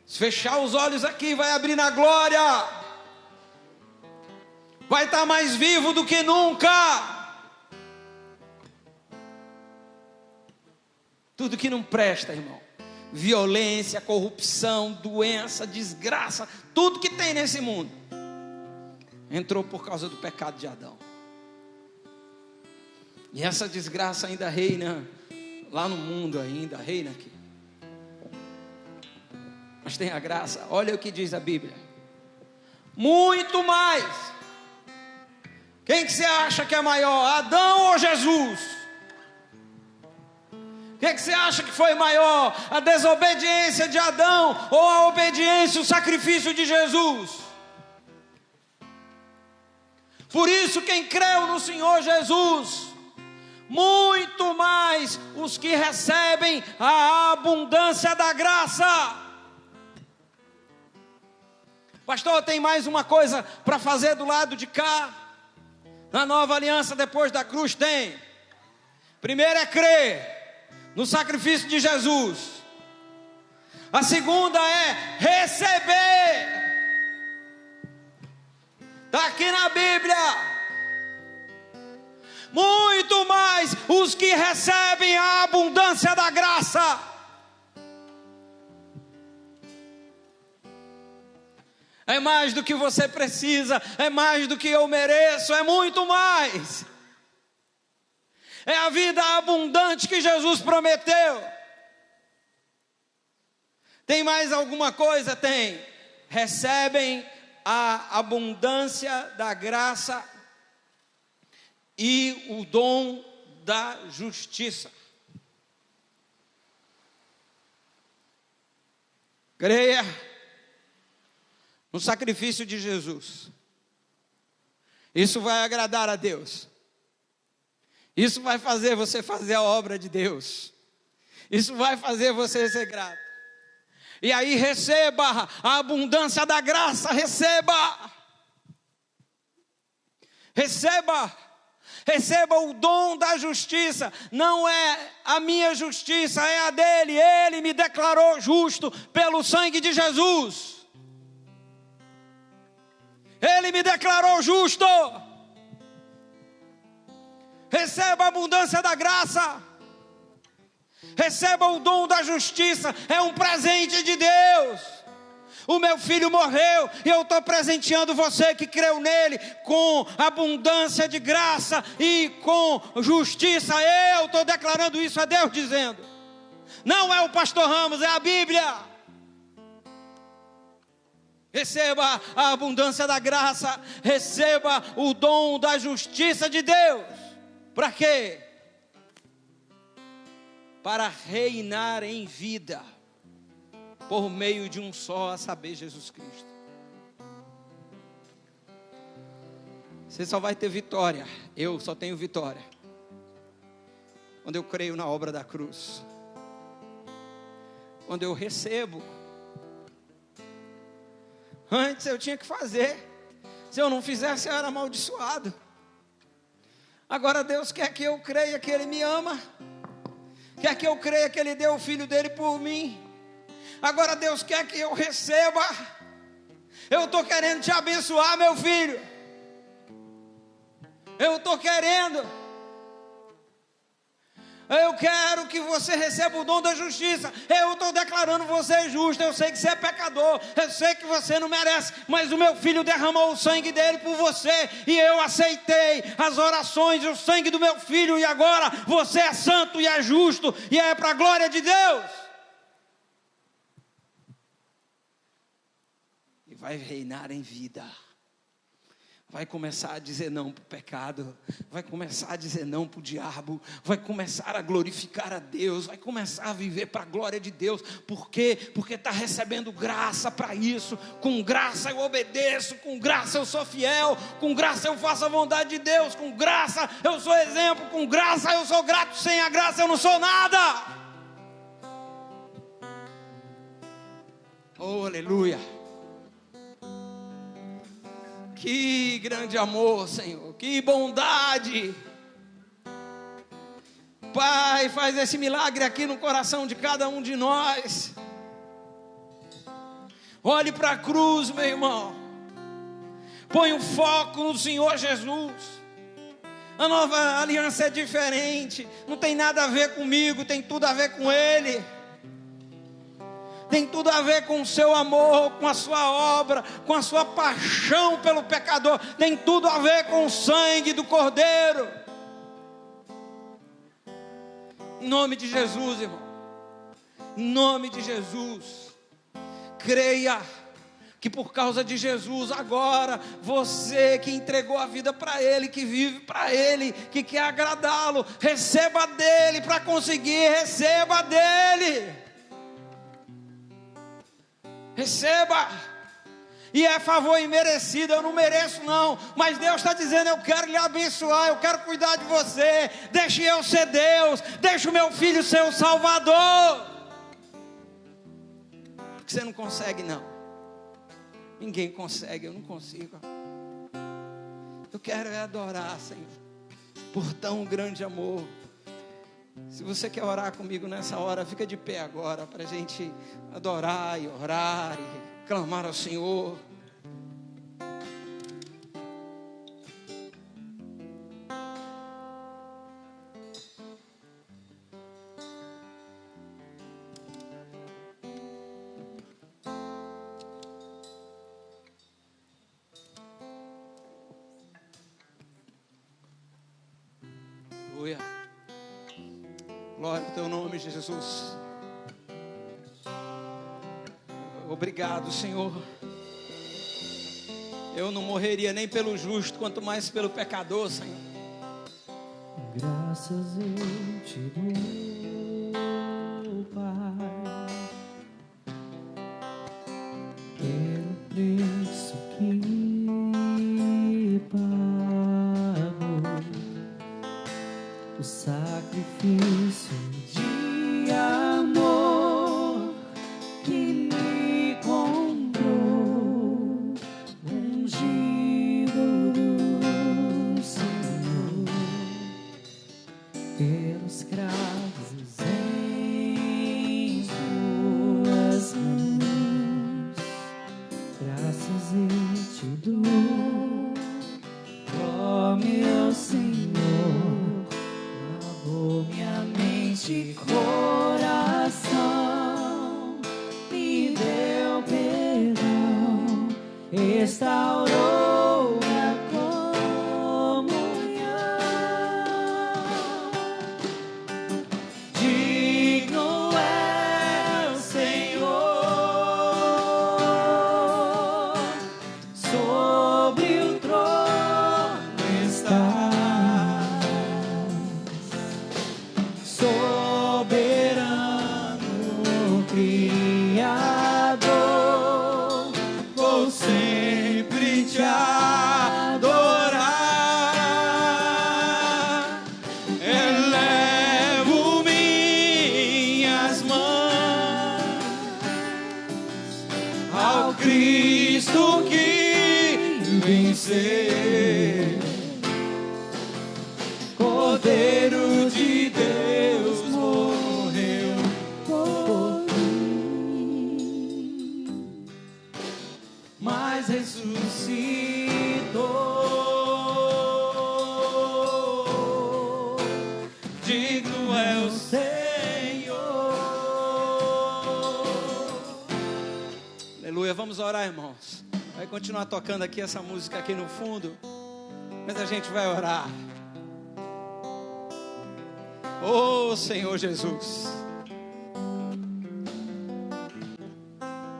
Se fechar os olhos aqui, vai abrir na glória. Vai estar mais vivo do que nunca. Tudo que não presta, irmão. Violência, corrupção, doença, desgraça, tudo que tem nesse mundo entrou por causa do pecado de Adão. E essa desgraça ainda reina lá no mundo, ainda reina aqui. Mas tem a graça. Olha o que diz a Bíblia. Muito mais. Quem que você acha que é maior, Adão ou Jesus? Quem que você acha que foi maior, a desobediência de Adão ou a obediência, o sacrifício de Jesus? Por isso, quem creu no Senhor Jesus, muito mais os que recebem a abundância da graça. Pastor, tem mais uma coisa para fazer do lado de cá? Na nova aliança depois da cruz tem. Primeiro é crer no sacrifício de Jesus. A segunda é receber. Está aqui na Bíblia. Muito mais os que recebem a abundância da graça. É mais do que você precisa, é mais do que eu mereço, é muito mais. É a vida abundante que Jesus prometeu. Tem mais alguma coisa? Tem. Recebem a abundância da graça e o dom da justiça. Creia no sacrifício de Jesus. Isso vai agradar a Deus. Isso vai fazer você fazer a obra de Deus. Isso vai fazer você ser grato. E aí receba a abundância da graça, receba. Receba. Receba o dom da justiça. Não é a minha justiça, é a dele. Ele me declarou justo pelo sangue de Jesus. Ele me declarou justo. Receba a abundância da graça. Receba o dom da justiça. É um presente de Deus. O meu filho morreu e eu estou presenteando você que creu nele com abundância de graça e com justiça. Eu estou declarando isso a Deus, dizendo. Não é o pastor Ramos, é a Bíblia. Receba a abundância da graça. Receba o dom da justiça de Deus. Para quê? Para reinar em vida, por meio de um só, a saber, Jesus Cristo. Você só vai ter vitória. Eu só tenho vitória quando eu creio na obra da cruz. Quando eu recebo. Antes eu tinha que fazer. Se eu não fizesse, eu era amaldiçoado. Agora Deus quer que eu creia que Ele me ama. Quer que eu creia que Ele deu o Filho dEle por mim. Agora Deus quer que eu receba. Eu estou querendo te abençoar, meu filho. Eu estou querendo. Eu quero que você receba o dom da justiça. Eu estou declarando você justo. Eu sei que você é pecador. Eu sei que você não merece. Mas o meu filho derramou o sangue dele por você. E eu aceitei as orações e o sangue do meu filho. E agora você é santo e é justo. E é para a glória de Deus. E vai reinar em vida. vai começar a dizer não para o pecado, vai começar a dizer não para o diabo, vai começar a glorificar a Deus, vai começar a viver para a glória de Deus. Por quê? Porque está recebendo graça para isso. Com graça eu obedeço, com graça eu sou fiel, com graça eu faço a vontade de Deus, com graça eu sou exemplo, com graça eu sou grato, sem a graça eu não sou nada. Oh, aleluia. Que grande amor, Senhor, que bondade. Pai, faz esse milagre aqui no coração de cada um de nós. Olhe para a cruz, meu irmão. Põe o foco no Senhor Jesus. A nova aliança é diferente. Não tem nada a ver comigo, tem tudo a ver com Ele. Tem tudo a ver com o seu amor, com a sua obra, com a sua paixão pelo pecador. Tem tudo a ver com o sangue do Cordeiro. Em nome de Jesus, irmão. Em nome de Jesus. Creia que por causa de Jesus agora, você que entregou a vida para Ele, que vive para Ele, que quer agradá-lo, receba dEle para conseguir, receba dEle. Receba. E é favor imerecido, eu não mereço não, mas Deus está dizendo, eu quero lhe abençoar, eu quero cuidar de você, deixe eu ser Deus, deixe o meu filho ser o Salvador. Porque você não consegue não, ninguém consegue, eu não consigo. Eu quero é adorar, Senhor, por tão grande amor. Se você quer orar comigo nessa hora, fica de pé agora, para a gente adorar e orar e clamar ao Senhor. Aleluia. Glória ao teu nome, Jesus. Obrigado, Senhor. Eu não morreria nem pelo justo, quanto mais pelo pecador, Senhor. Graças eu te dou, Pai, pelo preço que pagou, o sacrifício de amor que me comprou, ungido do Senhor, pelos cravos em suas mãos. Graças eu te dou, ó meu Senhor, lavou minha mente e coração, me deu perdão, restaurou minha comunhão. Digno é o Senhor, sobre o trono estás, soberano Criador, vou sempre te adorar. Elevo minhas mãos ao Cristo que venceu, Cordeiro de Deus morreu por mim, mas ressuscitou. Digno é o Senhor. Aleluia, vamos orar, irmãos. Vai continuar tocando aqui essa música aqui no fundo, mas a gente vai orar. Oh, Senhor Jesus,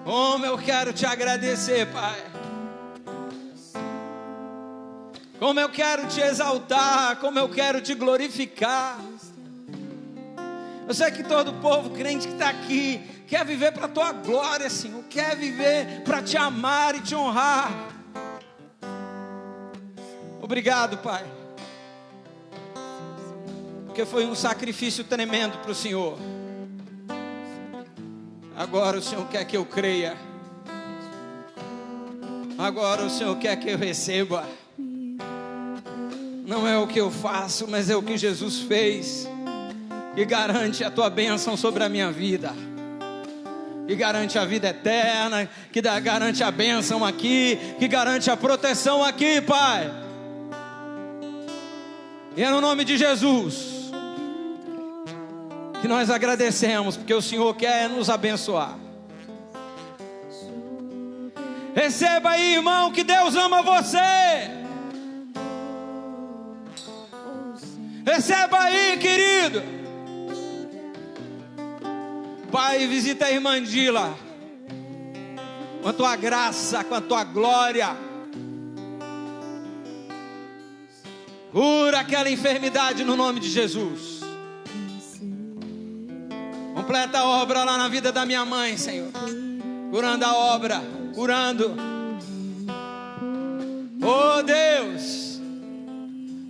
como eu quero te agradecer, Pai. como eu quero te exaltar, como eu quero te glorificar. Eu sei que todo povo crente que está aqui quer viver para a tua glória, Senhor, quer viver para te amar e te honrar. Obrigado, Pai, porque foi um sacrifício tremendo para o Senhor. Agora o Senhor quer que eu creia, agora o Senhor quer que eu receba. Não é o que eu faço, mas é o que Jesus fez, que garante a tua bênção sobre a minha vida, que garante a vida eterna, que garante a bênção aqui, que garante a proteção aqui, Pai. E é no nome de Jesus que nós agradecemos, porque o Senhor quer nos abençoar. Receba aí, irmão, que Deus ama você. Receba aí, querido. Pai, visita a irmã Dila com a tua graça, com a tua glória. Cura aquela enfermidade no nome de Jesus. Completa a obra lá na vida da minha mãe, Senhor. Curando a obra, curando. Oh Deus,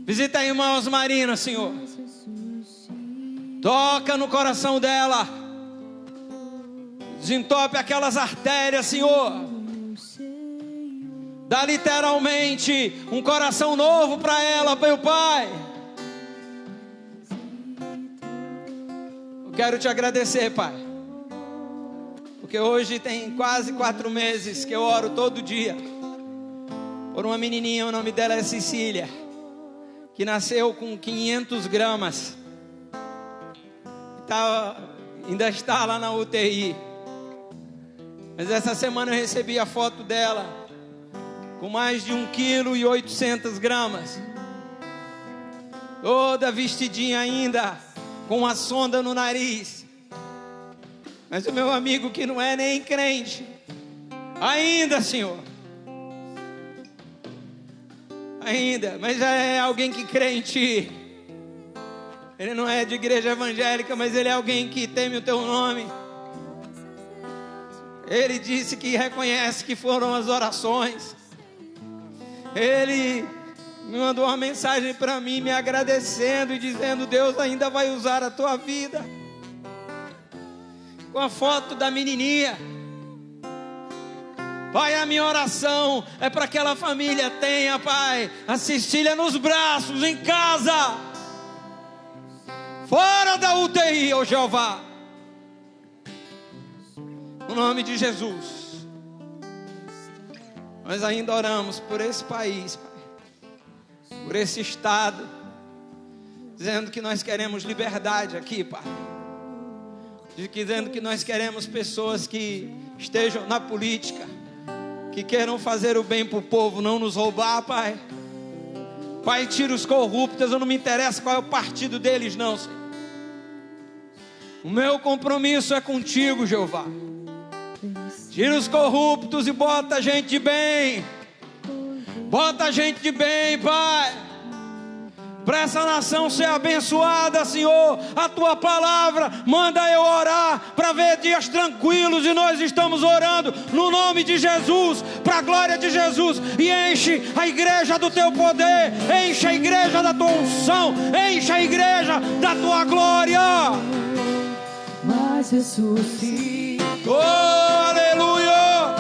visita a irmã Osmarina, Senhor. Toca no coração dela. Desentope aquelas artérias, Senhor. Dá literalmente um coração novo para ela, meu Pai. Eu quero te agradecer, Pai, porque hoje tem quase 4 meses que eu oro todo dia por uma menininha, o nome dela é Cecília, que nasceu com 500 gramas. Ainda está lá na UTI. Mas essa semana eu recebi a foto dela com mais de 1,8 kg, toda vestidinha ainda, com uma sonda no nariz. Mas o meu amigo, que não é nem crente ainda, Senhor, ainda, mas já é alguém que crê em Ti. Ele não é de igreja evangélica, mas ele é alguém que teme o Teu nome. Ele disse que reconhece que foram as orações. Ele me mandou uma mensagem para mim, me agradecendo e dizendo: Deus ainda vai usar a tua vida. Com a foto da menininha. Pai, a minha oração é para que aquela família tenha, Pai, a Cecília nos braços, em casa, fora da UTI, ó Jeová. No nome de Jesus. Nós ainda oramos por esse país, Pai, por esse estado, dizendo que nós queremos liberdade aqui, Pai, dizendo que nós queremos pessoas que estejam na política, que queiram fazer o bem para o povo, não nos roubar, Pai. Pai, tira os corruptos. Eu não me interessa qual é o partido deles, não, Senhor. O meu compromisso é contigo, Jeová. Tira os corruptos e bota gente de bem. Bota gente de bem, Pai, para essa nação ser abençoada, Senhor. A Tua palavra manda eu orar para ver dias tranquilos, e nós estamos orando no nome de Jesus, para a glória de Jesus. E enche a igreja do Teu poder, enche a igreja da Tua unção, enche a igreja da Tua glória. Mas ressuscitou. Oh, aleluia!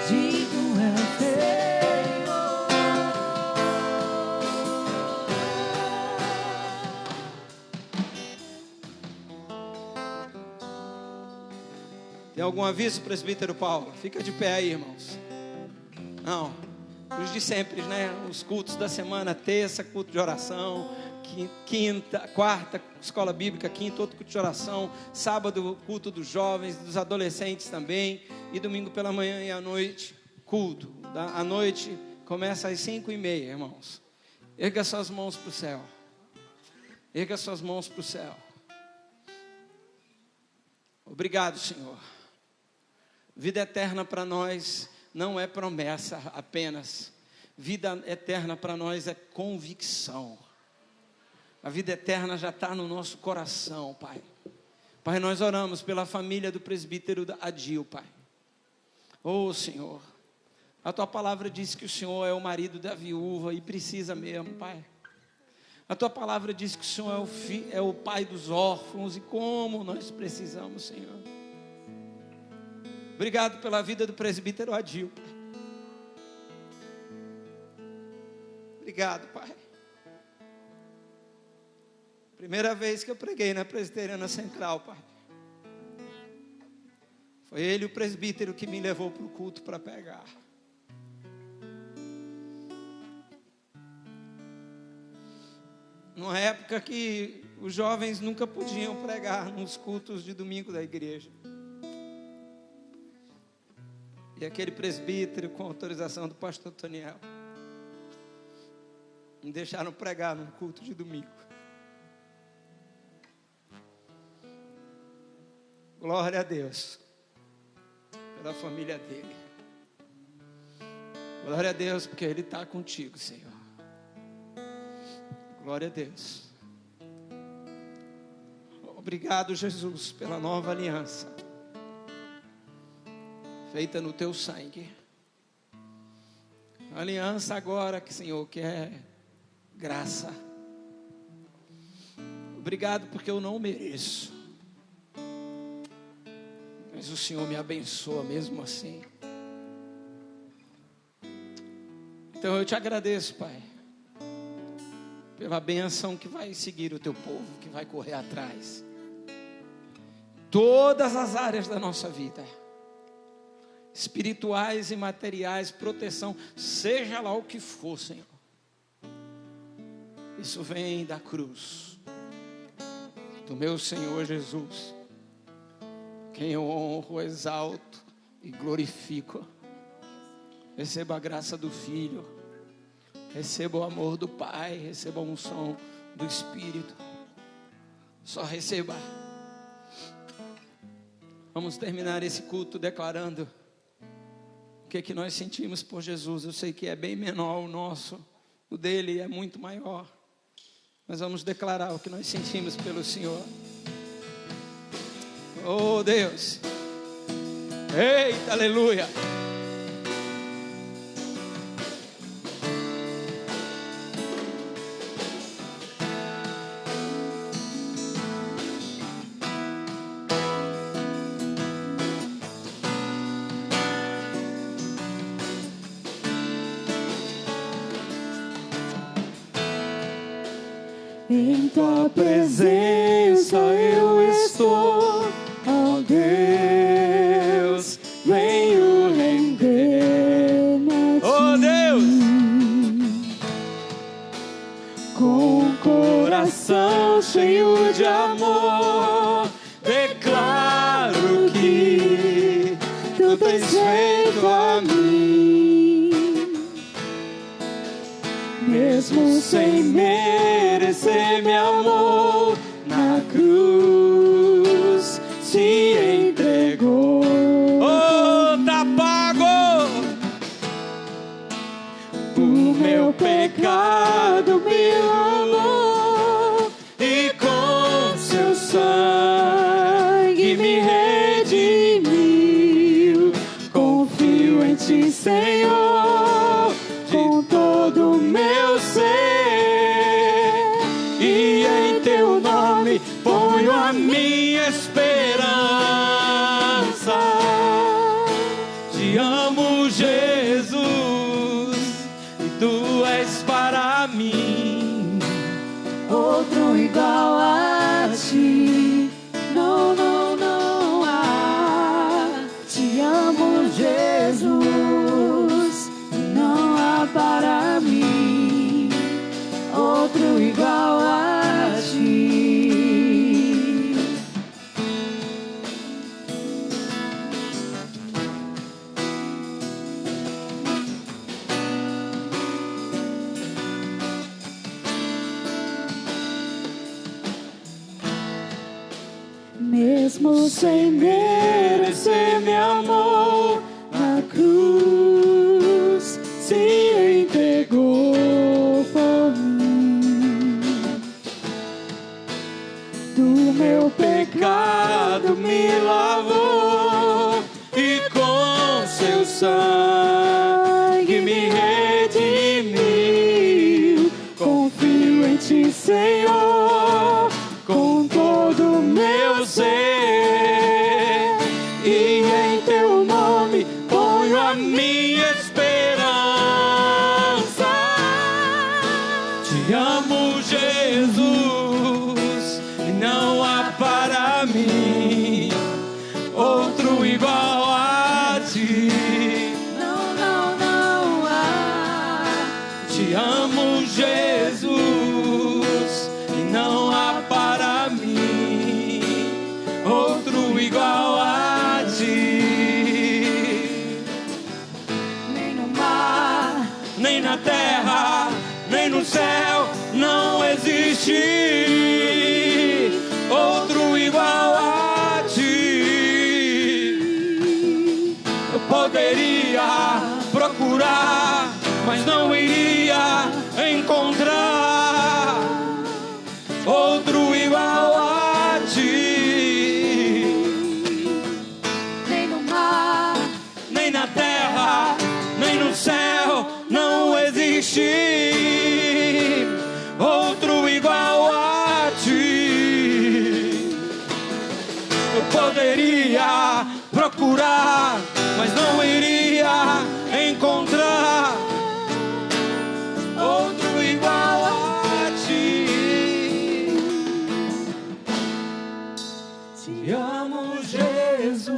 Digno é o Senhor. Tem algum aviso, presbítero Paulo? Fica de pé aí, irmãos. Não, os de sempre, né? Os cultos da semana: terça, culto de oração; quinta, quarta, escola bíblica; quinta, outro culto de oração; sábado, culto dos jovens, dos adolescentes também; e domingo pela manhã e à noite, culto. A noite começa às 5:30, irmãos. Erga suas mãos para o céu. Erga suas mãos para o céu. Obrigado, Senhor. Vida eterna para nós não é promessa apenas. Vida eterna para nós é convicção. A vida eterna já está no nosso coração, Pai. Pai, nós oramos pela família do presbítero Adil, Pai. Oh, Senhor, a Tua palavra diz que o Senhor é o marido da viúva e precisa mesmo, Pai. A Tua palavra diz que o Senhor é o Pai dos órfãos e como nós precisamos, Senhor. Obrigado pela vida do presbítero Adil, Pai. Obrigado, Pai. Primeira vez que eu preguei na Presbiteriana Central, Pai. Foi ele, o presbítero, que me levou para o culto para pregar. Numa época que os jovens nunca podiam pregar nos cultos de domingo da igreja. E aquele presbítero, com autorização do pastor Toniel, me deixaram pregar no culto de domingo. Glória a Deus pela família dele. Glória a Deus porque Ele está contigo, Senhor. Glória a Deus. Obrigado, Jesus, pela nova aliança feita no Teu sangue. Aliança agora que, Senhor, que é graça. Obrigado porque eu não mereço, mas o Senhor me abençoa mesmo assim. Então eu te agradeço, Pai, pela bênção que vai seguir o Teu povo, que vai correr atrás. Todas as áreas da nossa vida, espirituais e materiais, proteção, seja lá o que for, Senhor. Isso vem da cruz do meu Senhor Jesus, quem eu honro, exalto e glorifico. Receba a graça do Filho, receba o amor do Pai, receba a unção do Espírito. Só receba. Vamos terminar esse culto declarando o que nós sentimos por Jesus. Eu sei que é bem menor o nosso, o dele é muito maior. Mas vamos declarar o que nós sentimos pelo Senhor. Oh Deus, eita, aleluia. Em Tua presença eu estou, ó Deus, venho render-me a Ti. Oh Deus, com o coração cheio de amor, declaro que Tu tens feito a mim, mesmo sem merecer, me amou na cruz, se entregou. oh, tá pago. O meu pecado me amou e com Seu sangue me redimiu. Confio em Ti, Senhor, com todo o meu ser, e em Teu nome ponho a minha esperança. Te amo, Jesus, e Tu és para mim outro igual a Ti, não, não, não há. Te amo, Jesus, e não há para mim outro igual a Ti. Mesmo sem merecer, me amou na cruz. Jesus, e não há para mim outro igual a ti. Não, não, não há. Te amo, Jesus, e não há para mim outro igual a ti. Nem no mar, Nem na terra, nem no céu, não existe outro igual a ti. Eu poderia procurar, mas não iria encontrar outro igual a ti. nem no mar, Nem na terra, nem no céu, não existe outro igual a ti. Eu poderia procurar, mas não iria encontrar outro igual a ti. Te amo, Jesus,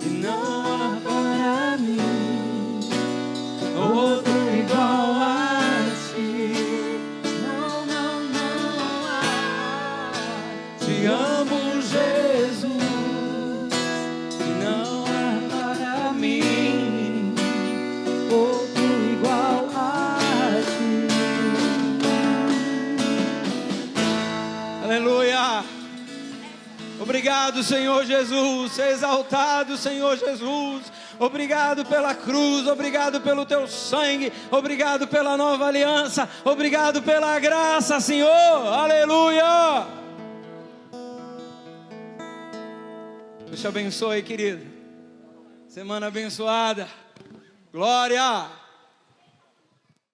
e não há para mim outro igual a ti. não, não, não há. Te amo, Jesus, e não há para mim Outro igual a ti. Aleluia. Obrigado, Senhor Jesus. Seja exaltado, Senhor Jesus. Obrigado pela cruz, obrigado pelo teu sangue, obrigado pela nova aliança, obrigado pela graça, Senhor. Aleluia. Deus te abençoe, querido. Semana abençoada. Glória.